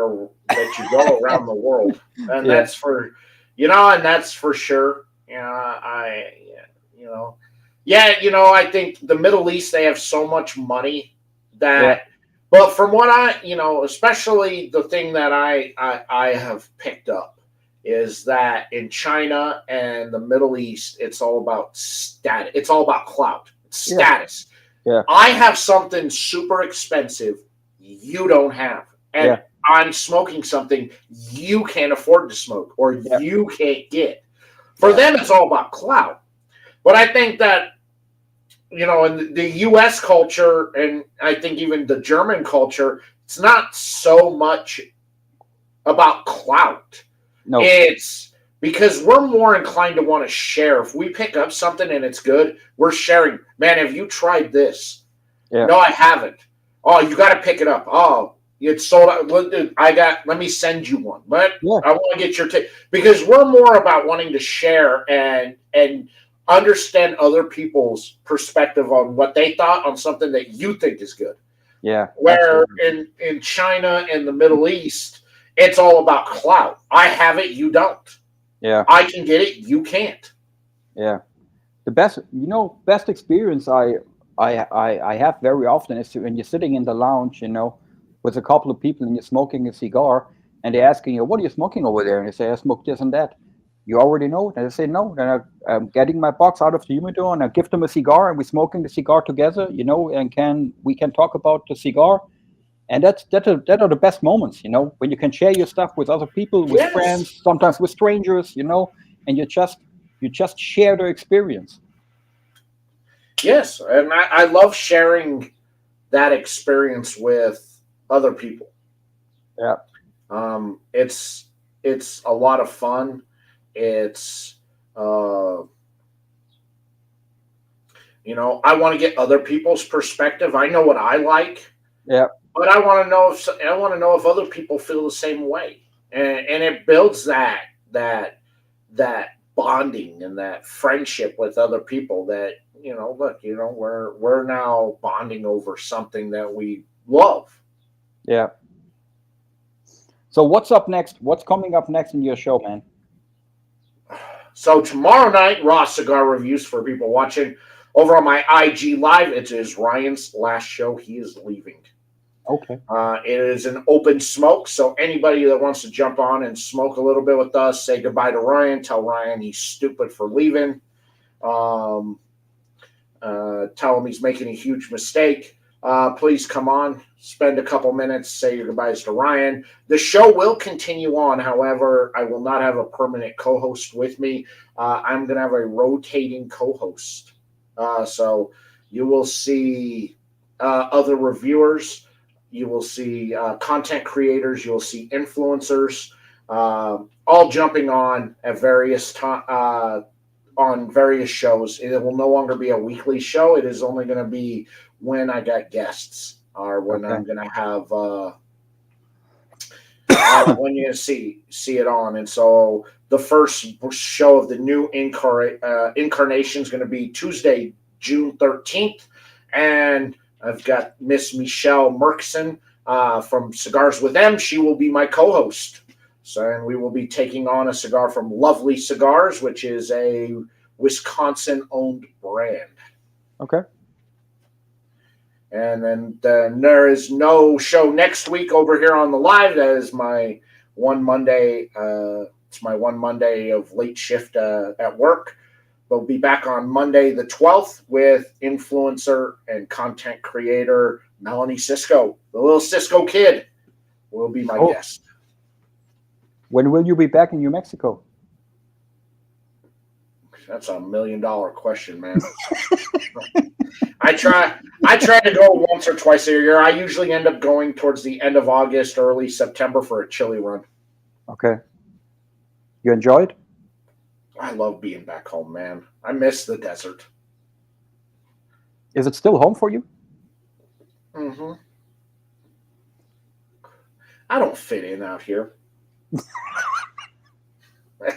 that you go around the world, and Yeah. that's for, you know, and that's for sure. You know, yeah, you know, I think the Middle East, they have so much money Yeah. that, but from what you know, especially the thing that I have picked up is that in China and the Middle East, it's all about status. It's all about clout. It's status. Yeah. I have something super expensive you don't have, and Yeah. I'm smoking something you can't afford to smoke or Yeah. you can't get. For them, it's all about clout. But I think that, you know, in the U.S. culture, and I think even the German culture, it's not so much about clout. No. It's because we're more inclined to want to share. If we pick up something and it's good, we're sharing. Man, have you tried this? Yeah. No, I haven't. Oh, you got to pick it up. Oh, it's sold out. Let me send you one. But I want to get your take, because we're more about wanting to share and understand other people's perspective on what they thought on something that you think is good. Yeah. Where in China and the Middle East, it's all about clout. I have it, you don't. Yeah. I can get it, you can't. Yeah. The best experience I have very often is when you're sitting in the lounge, you know, with a couple of people and you're smoking a cigar, and they're asking you, "What are you smoking over there?" And you say, "I smoke this and that." You already know. And I say, "No." Then I'm getting my box out of the humidor and I give them a cigar, and we're smoking the cigar together, you know, and we can talk about the cigar. And that are the best moments, you know, when you can share your stuff with other people, with friends, sometimes with strangers, you know, and you just share their experience. Yes, and I love sharing that experience with other people. Yeah. It's a lot of fun. It's you know, I want to get other people's perspective. I know what I like. Yeah. But I want to know if other people feel the same way, and it builds that bonding and that friendship with other people. That, you know, look, you know, we're now bonding over something that we love. Yeah. So what's up next? What's coming up next in your show, man? So tomorrow night, Raw Cigar Reviews for people watching over on my IG Live. It is Ryan's last show. He is leaving. Okay. It is an open smoke, so anybody that wants to jump on and smoke a little bit with us, say goodbye to Ryan, tell Ryan he's stupid for leaving, tell him he's making a huge mistake. Please come on, spend a couple minutes, say your goodbyes to Ryan. The show will continue on. However, I will not have a permanent co-host with me. I'm going to have a rotating co-host. So you will see other reviewers. You will see content creators. You will see influencers, all jumping on at various on various shows. It will no longer be a weekly show. It is only going to be when I got guests or when I'm going to have when you see it on. And so the first show of the new incarnation is going to be Tuesday, June 13th, and I've got Miss Michelle Merkson from Cigars with M. She will be my co-host. So, and we will be taking on a cigar from Lovely Cigars, which is a Wisconsin-owned brand. Okay. And then there is no show next week over here on the live. That is my one Monday. It's my one Monday of late shift at work. We'll be back on Monday the 12th with influencer and content creator Melanie Cisco. The little Cisco kid will be my guest. When will you be back in New Mexico? That's $1 million question, man. I try to go once or twice a year. I usually end up going towards the end of August, early September for a chili run. Okay. You enjoy it? I love being back home, man. I miss the desert. Is it still home for you? Mm-hmm. I don't fit in out here. I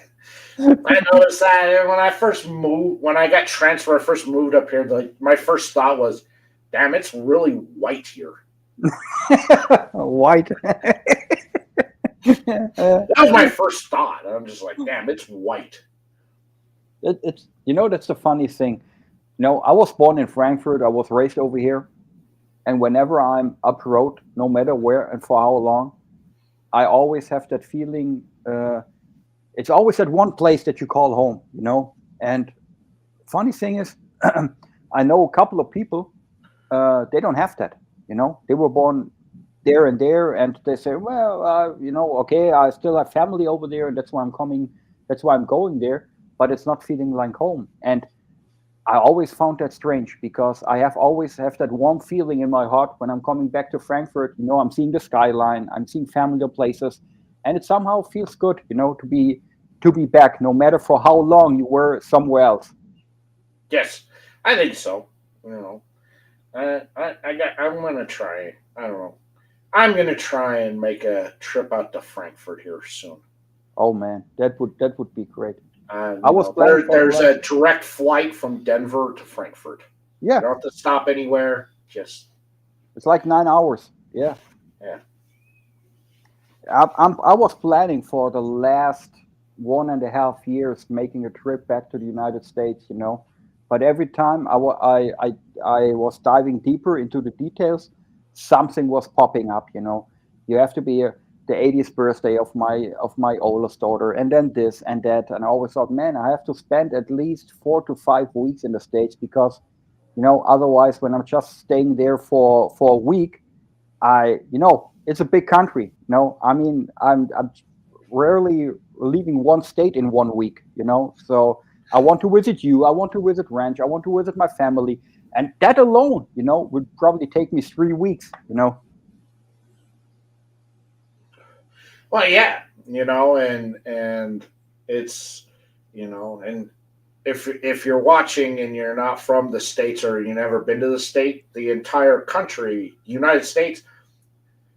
noticed that when I first moved, when I got transferred, I first moved up here, like my first thought was, damn, it's really white here. White. That was my first thought. I'm just like, damn, it's white. It's that's the funny thing. I was born in Frankfurt. I was raised over here, and whenever I'm up road, no matter where and for how long, I always have that feeling. It's always that one place that you call home, And funny thing is, I know a couple of people. They don't have that. They were born there, and they say, well, okay, I still have family over there, and that's why I'm coming. That's why I'm going there. But it's not feeling like home. And I always found that strange because I always have that warm feeling in my heart when I'm coming back to Frankfurt. I'm seeing the skyline, I'm seeing familiar places, and it somehow feels good, to be back, no matter for how long you were somewhere else. Yes, I think so. I'm gonna try. I don't know. I'm gonna try and make a trip out to Frankfurt here soon. Oh man, that would be great. There's a direct flight from Denver to Frankfurt. Yeah, you don't have to stop anywhere. It's like 9 hours. Yeah. I was planning for the last 1.5 years making a trip back to the United States, but every time I was diving deeper into the details, something was popping up. You have to be the 80th birthday of my oldest daughter, and then this and that, and I always thought, man, I have to spend at least 4 to 5 weeks in the States because, otherwise, when I'm just staying there for a week, it's a big country. I mean, I'm rarely leaving one state in 1 week. So I want to visit you. I want to visit ranch. I want to visit my family, and that alone, would probably take me 3 weeks. Well, yeah, and it's, and if you're watching and you're not from the States or you've never been to the state, the entire country, United States,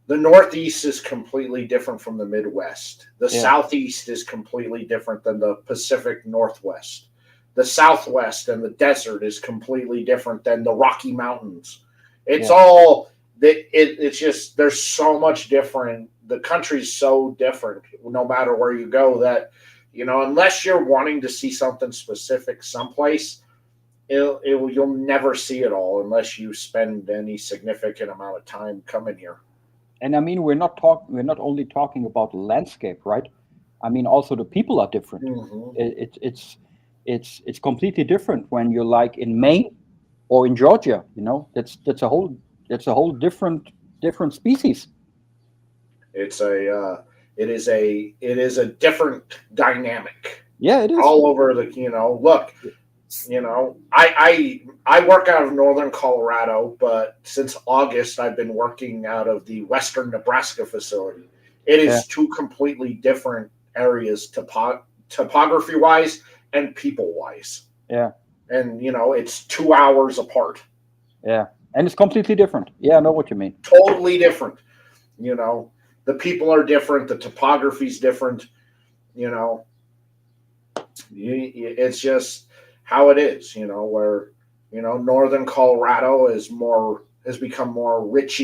the Northeast is completely different from the Midwest. The Southeast is completely different than the Pacific Northwest. The Southwest and the desert is completely different than the Rocky Mountains. It's all that. It's just there's so much different. The country's so different, no matter where you go, that unless you're wanting to see something specific someplace, you'll never see it all unless you spend any significant amount of time coming here. And I mean, we're not only talking about the landscape, right? I mean, also the people are different. Hmm. It's completely different when you're like in Maine or in Georgia. You know, that's a whole different species. It's a it is a different dynamic Yeah, it is. all over the look. I work out of northern Colorado, but since August I've been working out of the western Nebraska facility. It Yeah, is two completely different areas topography wise and people wise. yeah, And it's 2 hours apart. yeah, and it's completely different. Yeah, I know what you mean. Totally different. You know, the people are different, the topography's different, you know. It's just how it is, where northern Colorado has become more rich,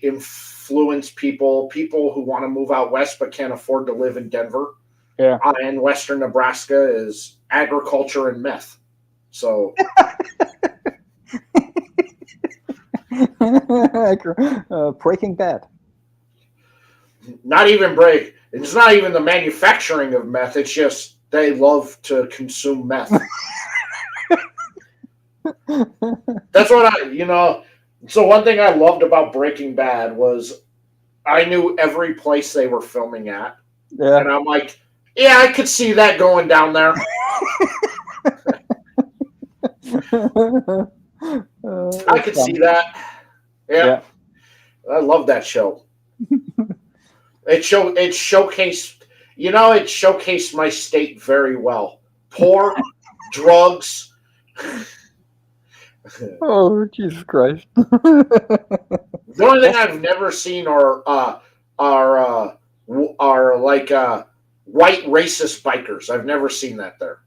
influenced people who want to move out west but can't afford to live in Denver. Yeah. And western Nebraska is agriculture and meth. So Breaking Bad. not even break. It's not even the manufacturing of meth. It's just they love to consume meth. That's what So one thing I loved about Breaking Bad was I knew every place they were filming at, Yeah. and I'm like, yeah, I could see that going down there. I could see that. Yeah, I love that show. It showcased my state very well. Poor, drugs. Oh, Jesus Christ! The only thing I've never seen are like white racist bikers. I've never seen that there.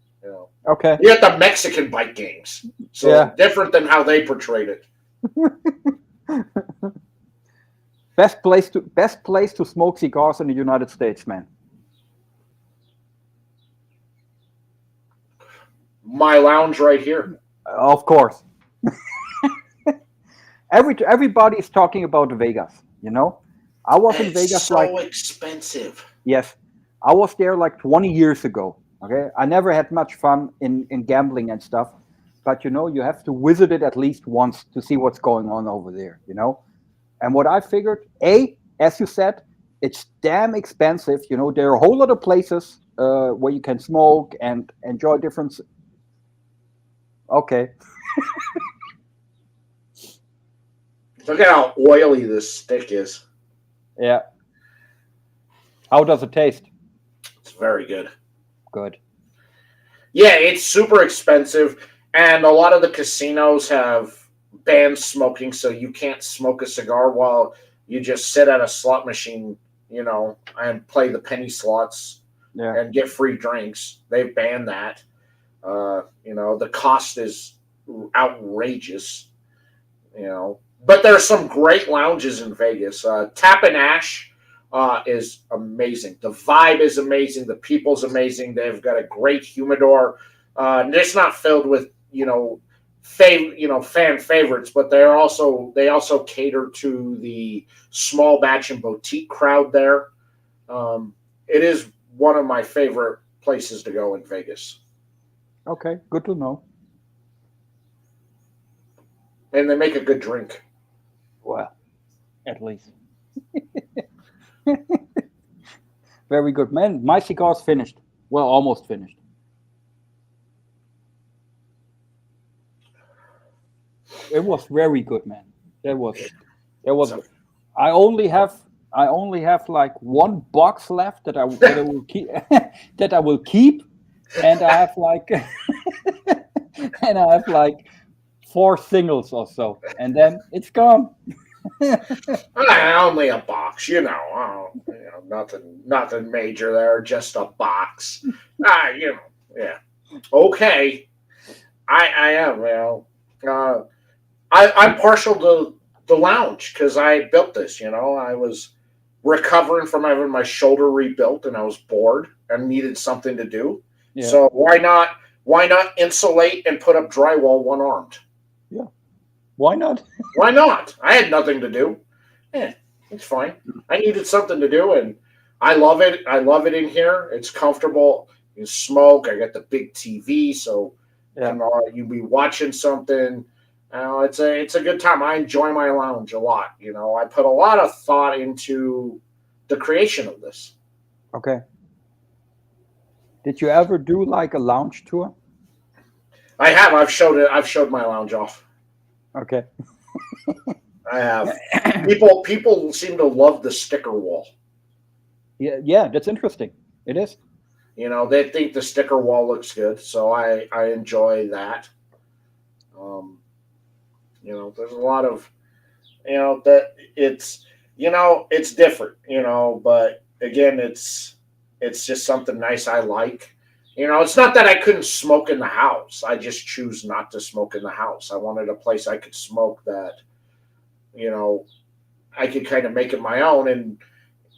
Okay. You got the Mexican bike gangs, so Yeah. different than how they portrayed it. Best place to smoke cigars in the United States, man. My lounge right here. Of course. Everybody's talking about Vegas. I was in It's Vegas so expensive. Yes, I was there like 20 years ago. Okay, I never had much fun in gambling and stuff, but you have to visit it at least once to see what's going on over there. And what I figured, as you said, it's damn expensive. There are a whole lot of places where you can smoke and enjoy different. Okay. Look at how oily this stick is. Yeah. How does it taste? It's very good. Good. Yeah, it's super expensive, and a lot of the casinos have banned smoking, so you can't smoke a cigar while you just sit at a slot machine, and play the penny slots and get free drinks. They've banned that. The cost is outrageous, But there are some great lounges in Vegas. Tap and Ash is amazing. The vibe is amazing. The people's amazing. They've got a great humidor. It's not filled with fan favorites, but they also cater to the small batch and boutique crowd there. It is one of my favorite places to go in Vegas. Okay, good to know. And they make a good drink. Well, at least. Very good, man. My cigar's finished. Well, almost finished. It was very good, man. That was. I only have like one box left that I will keep that I will keep, and I have like four singles or so, and then it's gone. Only a box, nothing major there, just a box. Yeah. Okay. I am. I'm partial to the lounge because I built this. I was recovering from having my shoulder rebuilt, and I was bored and needed something to do. Yeah. So why not why not insulate and put up drywall one-armed? Yeah. Why not? Why not? I had nothing to do. It's fine. I needed something to do, and I love it. I love it in here. It's comfortable. You smoke. I got the big TV, so you be watching something. It's a good time. I enjoy my lounge a lot. I put a lot of thought into the creation of this. Okay. Did you ever do like a lounge tour? I have. I've showed it. I've showed my lounge off. Okay. I have. People seem to love the sticker wall. Yeah, that's interesting. It is. They think the sticker wall looks good, so I enjoy that. There's a lot of, that it's different, but again, it's just something nice I like. It's not that I couldn't smoke in the house. I just choose not to smoke in the house. I wanted a place I could smoke that, I could kind of make it my own. And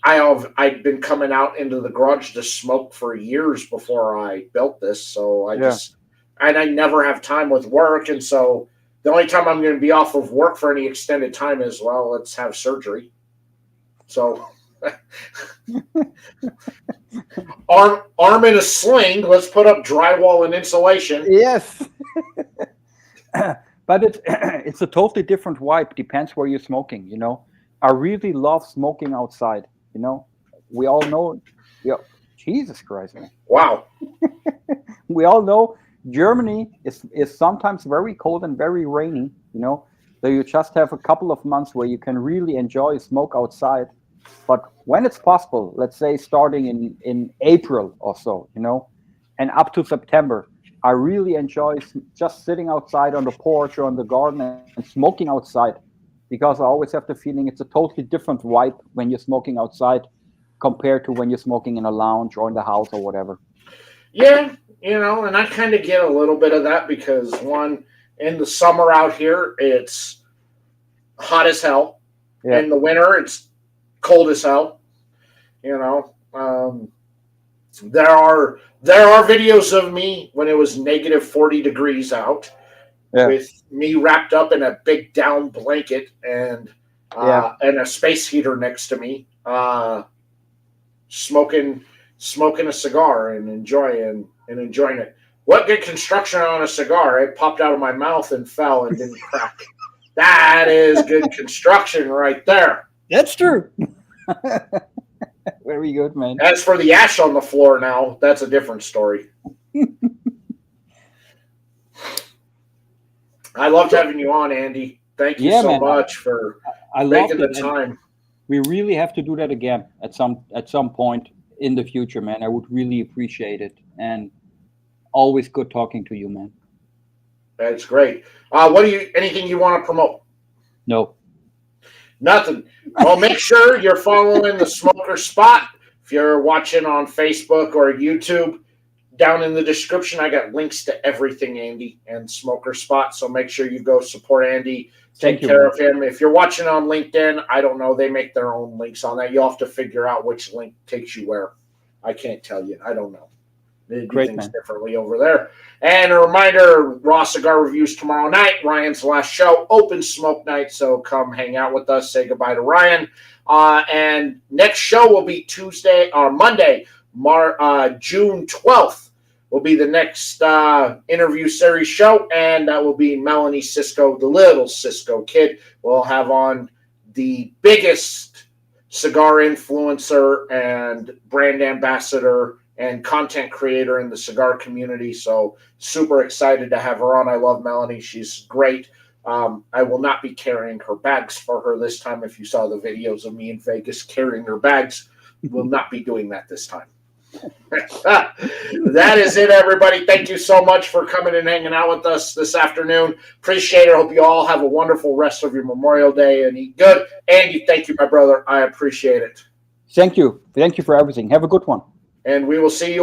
I'd been coming out into the garage to smoke for years before I built this. So I never have time with work. And so the only time I'm going to be off of work for any extended time is, well, let's have surgery. So arm in a sling, let's put up drywall and insulation. Yes. But it's a totally different vibe. Depends where you're smoking, I really love smoking outside, We all know, Jesus Christ, man. Wow. We all know Germany is sometimes very cold and very rainy, So you just have a couple of months where you can really enjoy smoke outside. But when it's possible, let's say starting in April or so, and up to September, I really enjoy just sitting outside on the porch or in the garden and smoking outside, because I always have the feeling it's a totally different vibe when you're smoking outside compared to when you're smoking in a lounge or in the house or whatever. Yeah, and I kind of get a little bit of that because, one, in the summer out here, it's hot as hell. Yeah. In the winter, it's cold as hell. There are videos of me when it was negative 40 degrees out, with me wrapped up in a big down blanket and a space heater next to me, smoking a cigar and enjoying it. What good construction on a cigar? It popped out of my mouth and fell and didn't crack. That is good construction right there. That's true. Very good, man. As for the ash on the floor now, that's a different story. I loved having you on, Andy. Thank you so much for making the time. We really have to do that again at some point in the future, man. I would really appreciate it. And always good talking to you, man. That's great. Anything you want to promote? No. Nothing. Well, make sure you're following the Smoker Spot. If you're watching on Facebook or YouTube, down in the description, I got links to everything Andy and Smoker Spot. So make sure you go support Andy. Take care of him. If you're watching on LinkedIn, I don't know. They make their own links on that. You'll have to figure out which link takes you where. I can't tell you. I don't know. They do things differently over there. And a reminder, Raw Cigar Reviews tomorrow night. Ryan's last show, open smoke night. So come hang out with us. Say goodbye to Ryan. And next show will be Monday, June 12th. Will be the next interview series show, and that will be Melanie Cisco, the little Cisco kid. We'll have on the biggest cigar influencer and brand ambassador and content creator in the cigar community. So super excited to have her on. I love Melanie. She's great. I will not be carrying her bags for her this time. If you saw the videos of me in Vegas carrying her bags, we'll not be doing that this time. That is it, everybody. Thank you so much for coming and hanging out with us this afternoon. Appreciate it. Hope you all have a wonderful rest of your Memorial Day and eat good. Andy, thank you, my brother. I appreciate it. Thank you. Thank you for everything. Have a good one. And we will see you